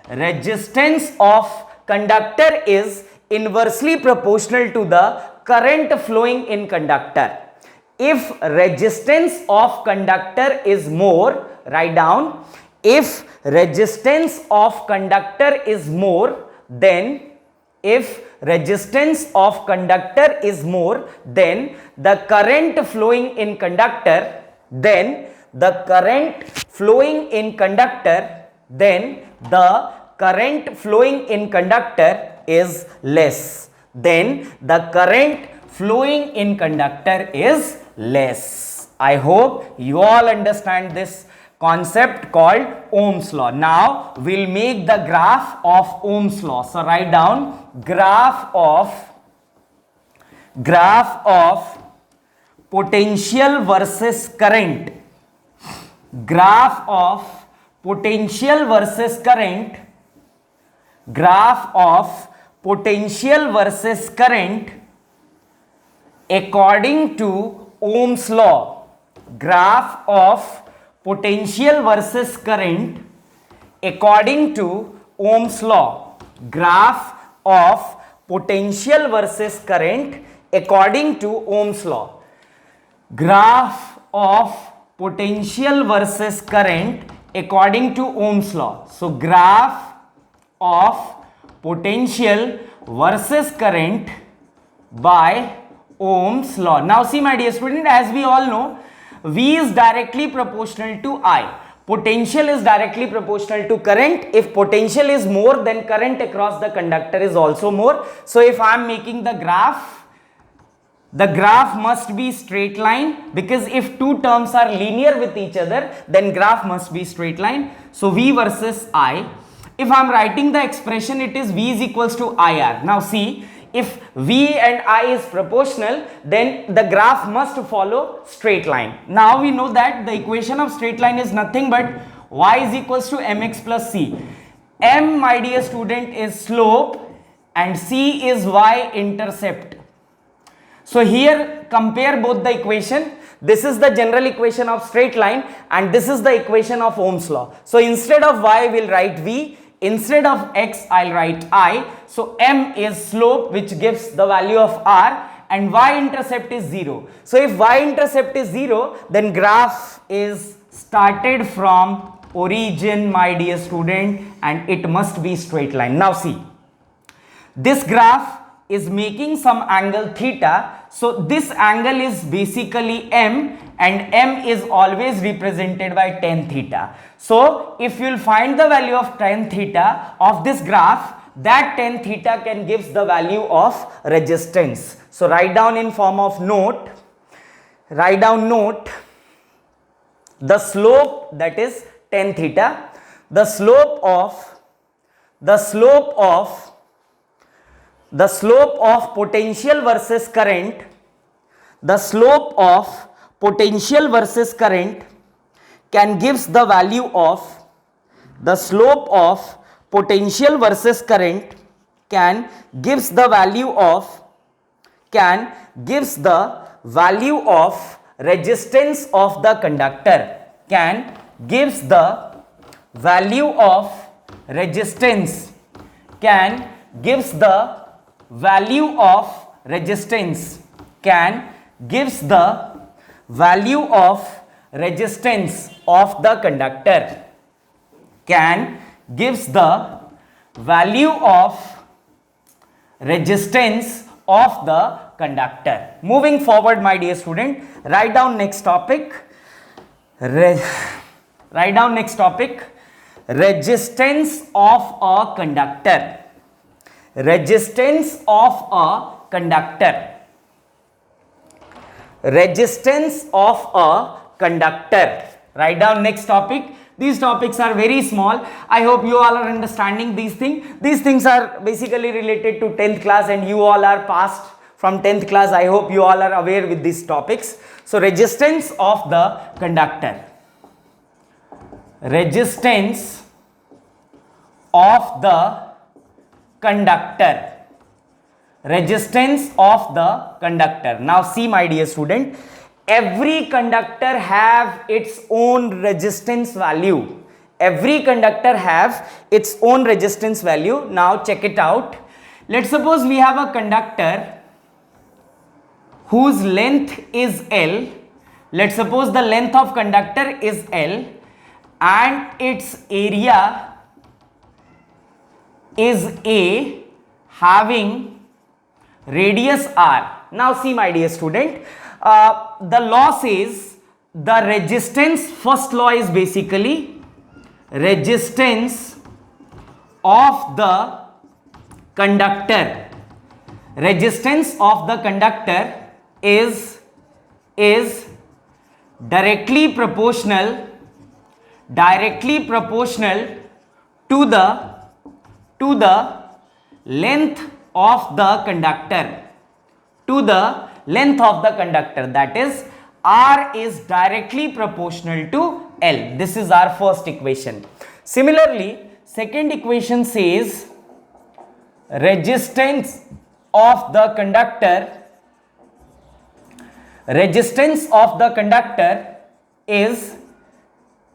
Resistance of conductor is inversely proportional to the current flowing in conductor. If resistance of conductor is more, write down, if resistance of conductor is more, then the current flowing in conductor, is less. I hope you all understand this concept called Ohm's law. Now we'll make the graph of Ohm's law. So write down graph of potential versus current. Graph of potential versus current. Graph of potential versus current according to Ohm's law. Graph of potential versus current according to Ohm's law. Graph of potential versus current according to Ohm's law. Graph of potential versus current according to Ohm's law. So graph of potential versus current by Ohm's law. Now see my dear student, as we all know, V is directly proportional to I. Potential is directly proportional to current. If potential is more, then current across the conductor is also more. So if I am making the graph must be straight line, because if two terms are linear with each other, then graph must be straight line. So V versus I. If I am writing the expression, it is V is equals to IR. Now see, if V and I is proportional, then the graph must follow straight line. Now we know that the equation of straight line is nothing but y is equals to mx plus c. M, my dear student, is slope and c is y-intercept. So here compare both the equation. This is the general equation of straight line and this is the equation of Ohm's law. So instead of y, we'll write v. Instead of x, I'll write I. So m is slope, which gives the value of r, and y-intercept is 0. So if y-intercept is 0, then graph is started from origin, my dear student, and it must be straight line. Now see, this graph is making some angle theta. So this angle is basically m, and m is always represented by tan theta. So if you will find the value of tan theta of this graph, that tan theta can give the value of resistance. So write down in form of note, write down note, the slope, that is tan theta, the slope of potential versus current, the slope of potential versus current can gives the value of, the slope of potential versus current can gives the value of resistance of the conductor, can gives the value of resistance, can gives the value of resistance, can gives the value of resistance of the conductor, can gives the value of resistance of the conductor. Moving forward, my dear student, write down next topic. Write down next topic, resistance of a conductor. Resistance of a conductor. resistance of a conductor. Write down next topic. These topics are very small. I hope you all are understanding these things. These things are basically related to 10th class and you all are passed from 10th class. I hope you all are aware with these topics. So resistance of the conductor. Resistance of the conductor. Resistance of the conductor. Now see my dear student, every conductor have its own resistance value. Every conductor have its own resistance value. Now check it out. Let's suppose we have a conductor whose length is L. Let's suppose the length of conductor is L and its area is A having radius R. Now see my dear student, the law says the resistance, first law is basically resistance of the conductor. Resistance of the conductor is directly proportional to the length of the conductor, that is R is directly proportional to L. This is our first equation. Similarly, second equation says resistance of the conductor is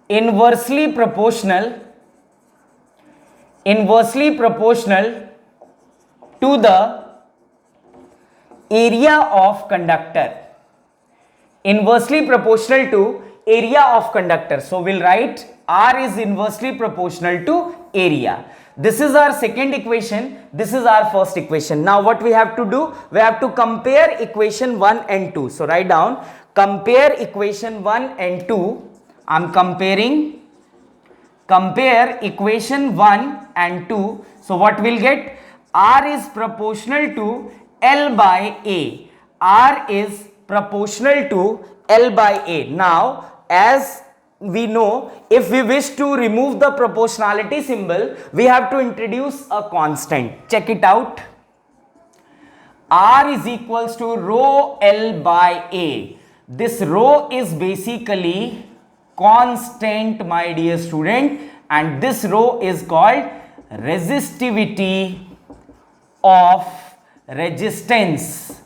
inversely proportional to the area of conductor. Inversely proportional to area of conductor. So we'll write R is inversely proportional to area. This is our second equation. This is our first equation. Now what we have to do? We have to compare equation 1 and 2. So write down, compare equation 1 and 2. I'm compare equation 1 and 2. So what we'll get? R is proportional to L by A. R is proportional to L by A. Now, as we know, if we wish to remove the proportionality symbol, we have to introduce a constant. Check it out. R is equals to rho L by A. This rho is basically constant, my dear student, and this rho is called resistivity of resistance.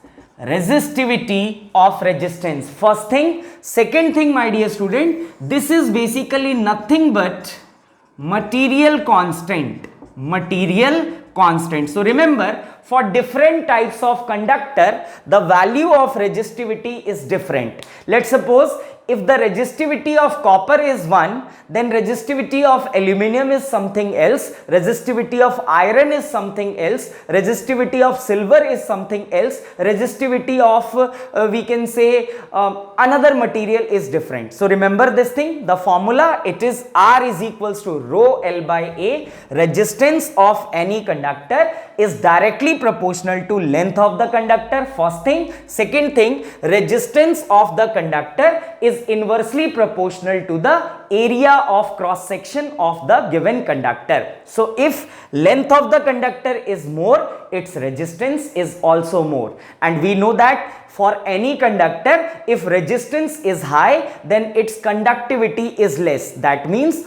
First thing. Second thing, my dear student, this is basically nothing but material constant. So remember, for different types of conductor, the value of resistivity is different. Let's suppose if the resistivity of copper is 1, then resistivity of aluminum is something else, resistivity of iron is something else, resistivity of silver is something else, resistivity of we can say another material is different. So remember this thing, the formula, it is R is equals to rho L by A. Resistance of any conductor is directly proportional to length of the conductor, first thing. Second thing, resistance of the conductor is inversely proportional to the area of cross section of the given conductor. So if length of the conductor is more, its resistance is also more, and we know that for any conductor, if resistance is high, then its conductivity is less. That means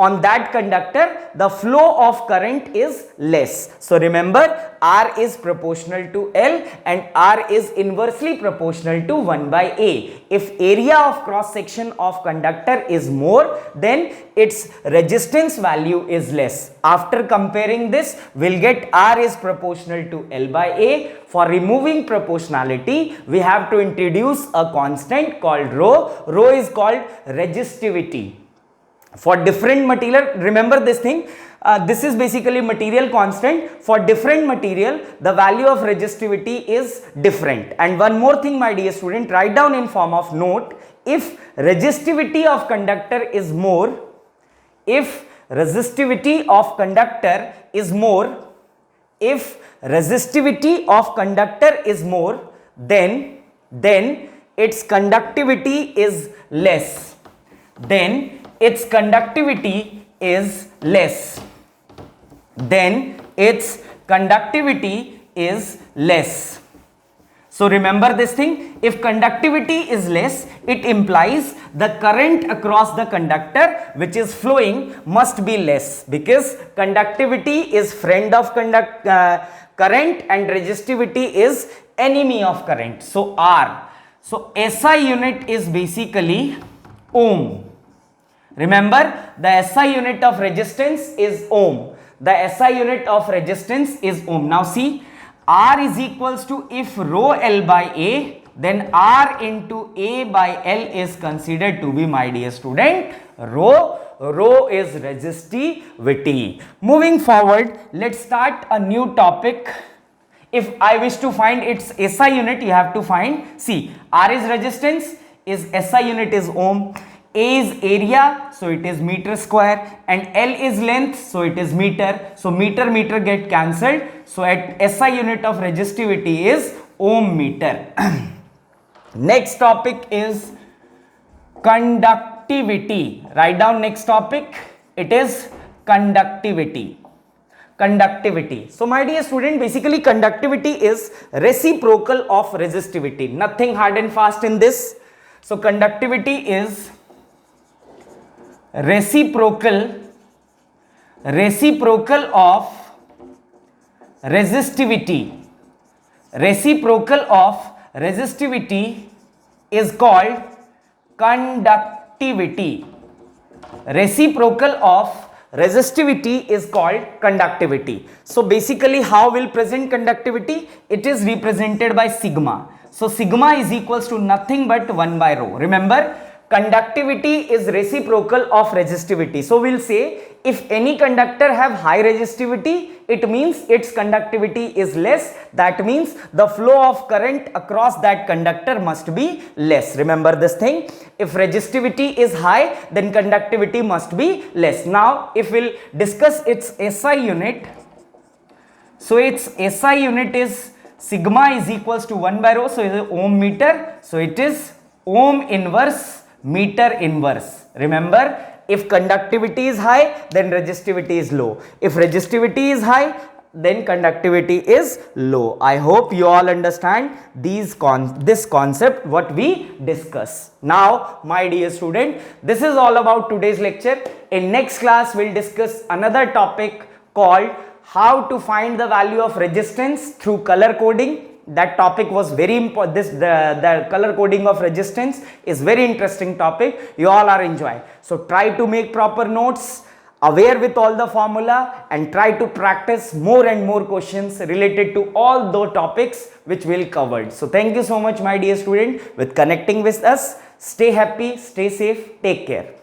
on that conductor, the flow of current is less. So remember, R is proportional to L and R is inversely proportional to 1 by A. If area of cross section of conductor is more, then its resistance value is less. After comparing this, we'll get R is proportional to L by A. For removing proportionality, we have to introduce a constant called rho. Rho is called resistivity. For different material, remember this thing, this is basically material constant. For different material, the value of resistivity is different. And one more thing, my dear student, write down in form of note, if resistivity of conductor is more, if resistivity of conductor is more, then then its conductivity is less. Then its conductivity is less. Then its conductivity is less. So remember this thing, if conductivity is less, it implies the current across the conductor which is flowing must be less, because conductivity is friend of current and resistivity is enemy of current. So R. So SI unit is basically ohm. Remember, the SI unit of resistance is ohm. The SI unit of resistance is ohm. Now see, R is equals to, if rho L by A, then R into A by L is considered to be, my dear student, rho. Rho is resistivity. Moving forward, let's start a new topic. If I wish to find its SI unit, you have to find, see, R is resistance, is SI unit is ohm, A is area, so it is meter square, and L is length, so it is meter. So meter get cancelled. So at SI unit of resistivity is ohm meter. Next topic is conductivity. Write down next topic. It is conductivity. Conductivity. So my dear student, basically conductivity is reciprocal of resistivity. Nothing hard and fast in this. So conductivity is reciprocal of resistivity. Reciprocal of resistivity is called conductivity. Reciprocal of resistivity is called conductivity. So basically, how will present conductivity? It is represented by sigma. So sigma is equals to nothing but 1 by rho. Remember, conductivity is reciprocal of resistivity. So we'll say, if any conductor have high resistivity, it means its conductivity is less. That means the flow of current across that conductor must be less. Remember this thing. If resistivity is high, then conductivity must be less. Now, if we'll discuss its SI unit, so its SI unit is sigma is equals to 1 by rho. So it is ohm meter. So it is ohm inverse meter inverse. Remember, if conductivity is high, then resistivity is low. If resistivity is high, then conductivity is low. I hope you all understand this concept what we discuss. Now, my dear student, this is all about today's lecture. In next class, we'll discuss another topic called how to find the value of resistance through color coding. That topic was very important. The color coding of resistance is very interesting topic. You all are enjoying. So try to make proper notes, aware with all the formula, and try to practice more and more questions related to all those topics which we'll covered. So thank you so much, my dear student, with connecting with us. Stay happy, stay safe, take care.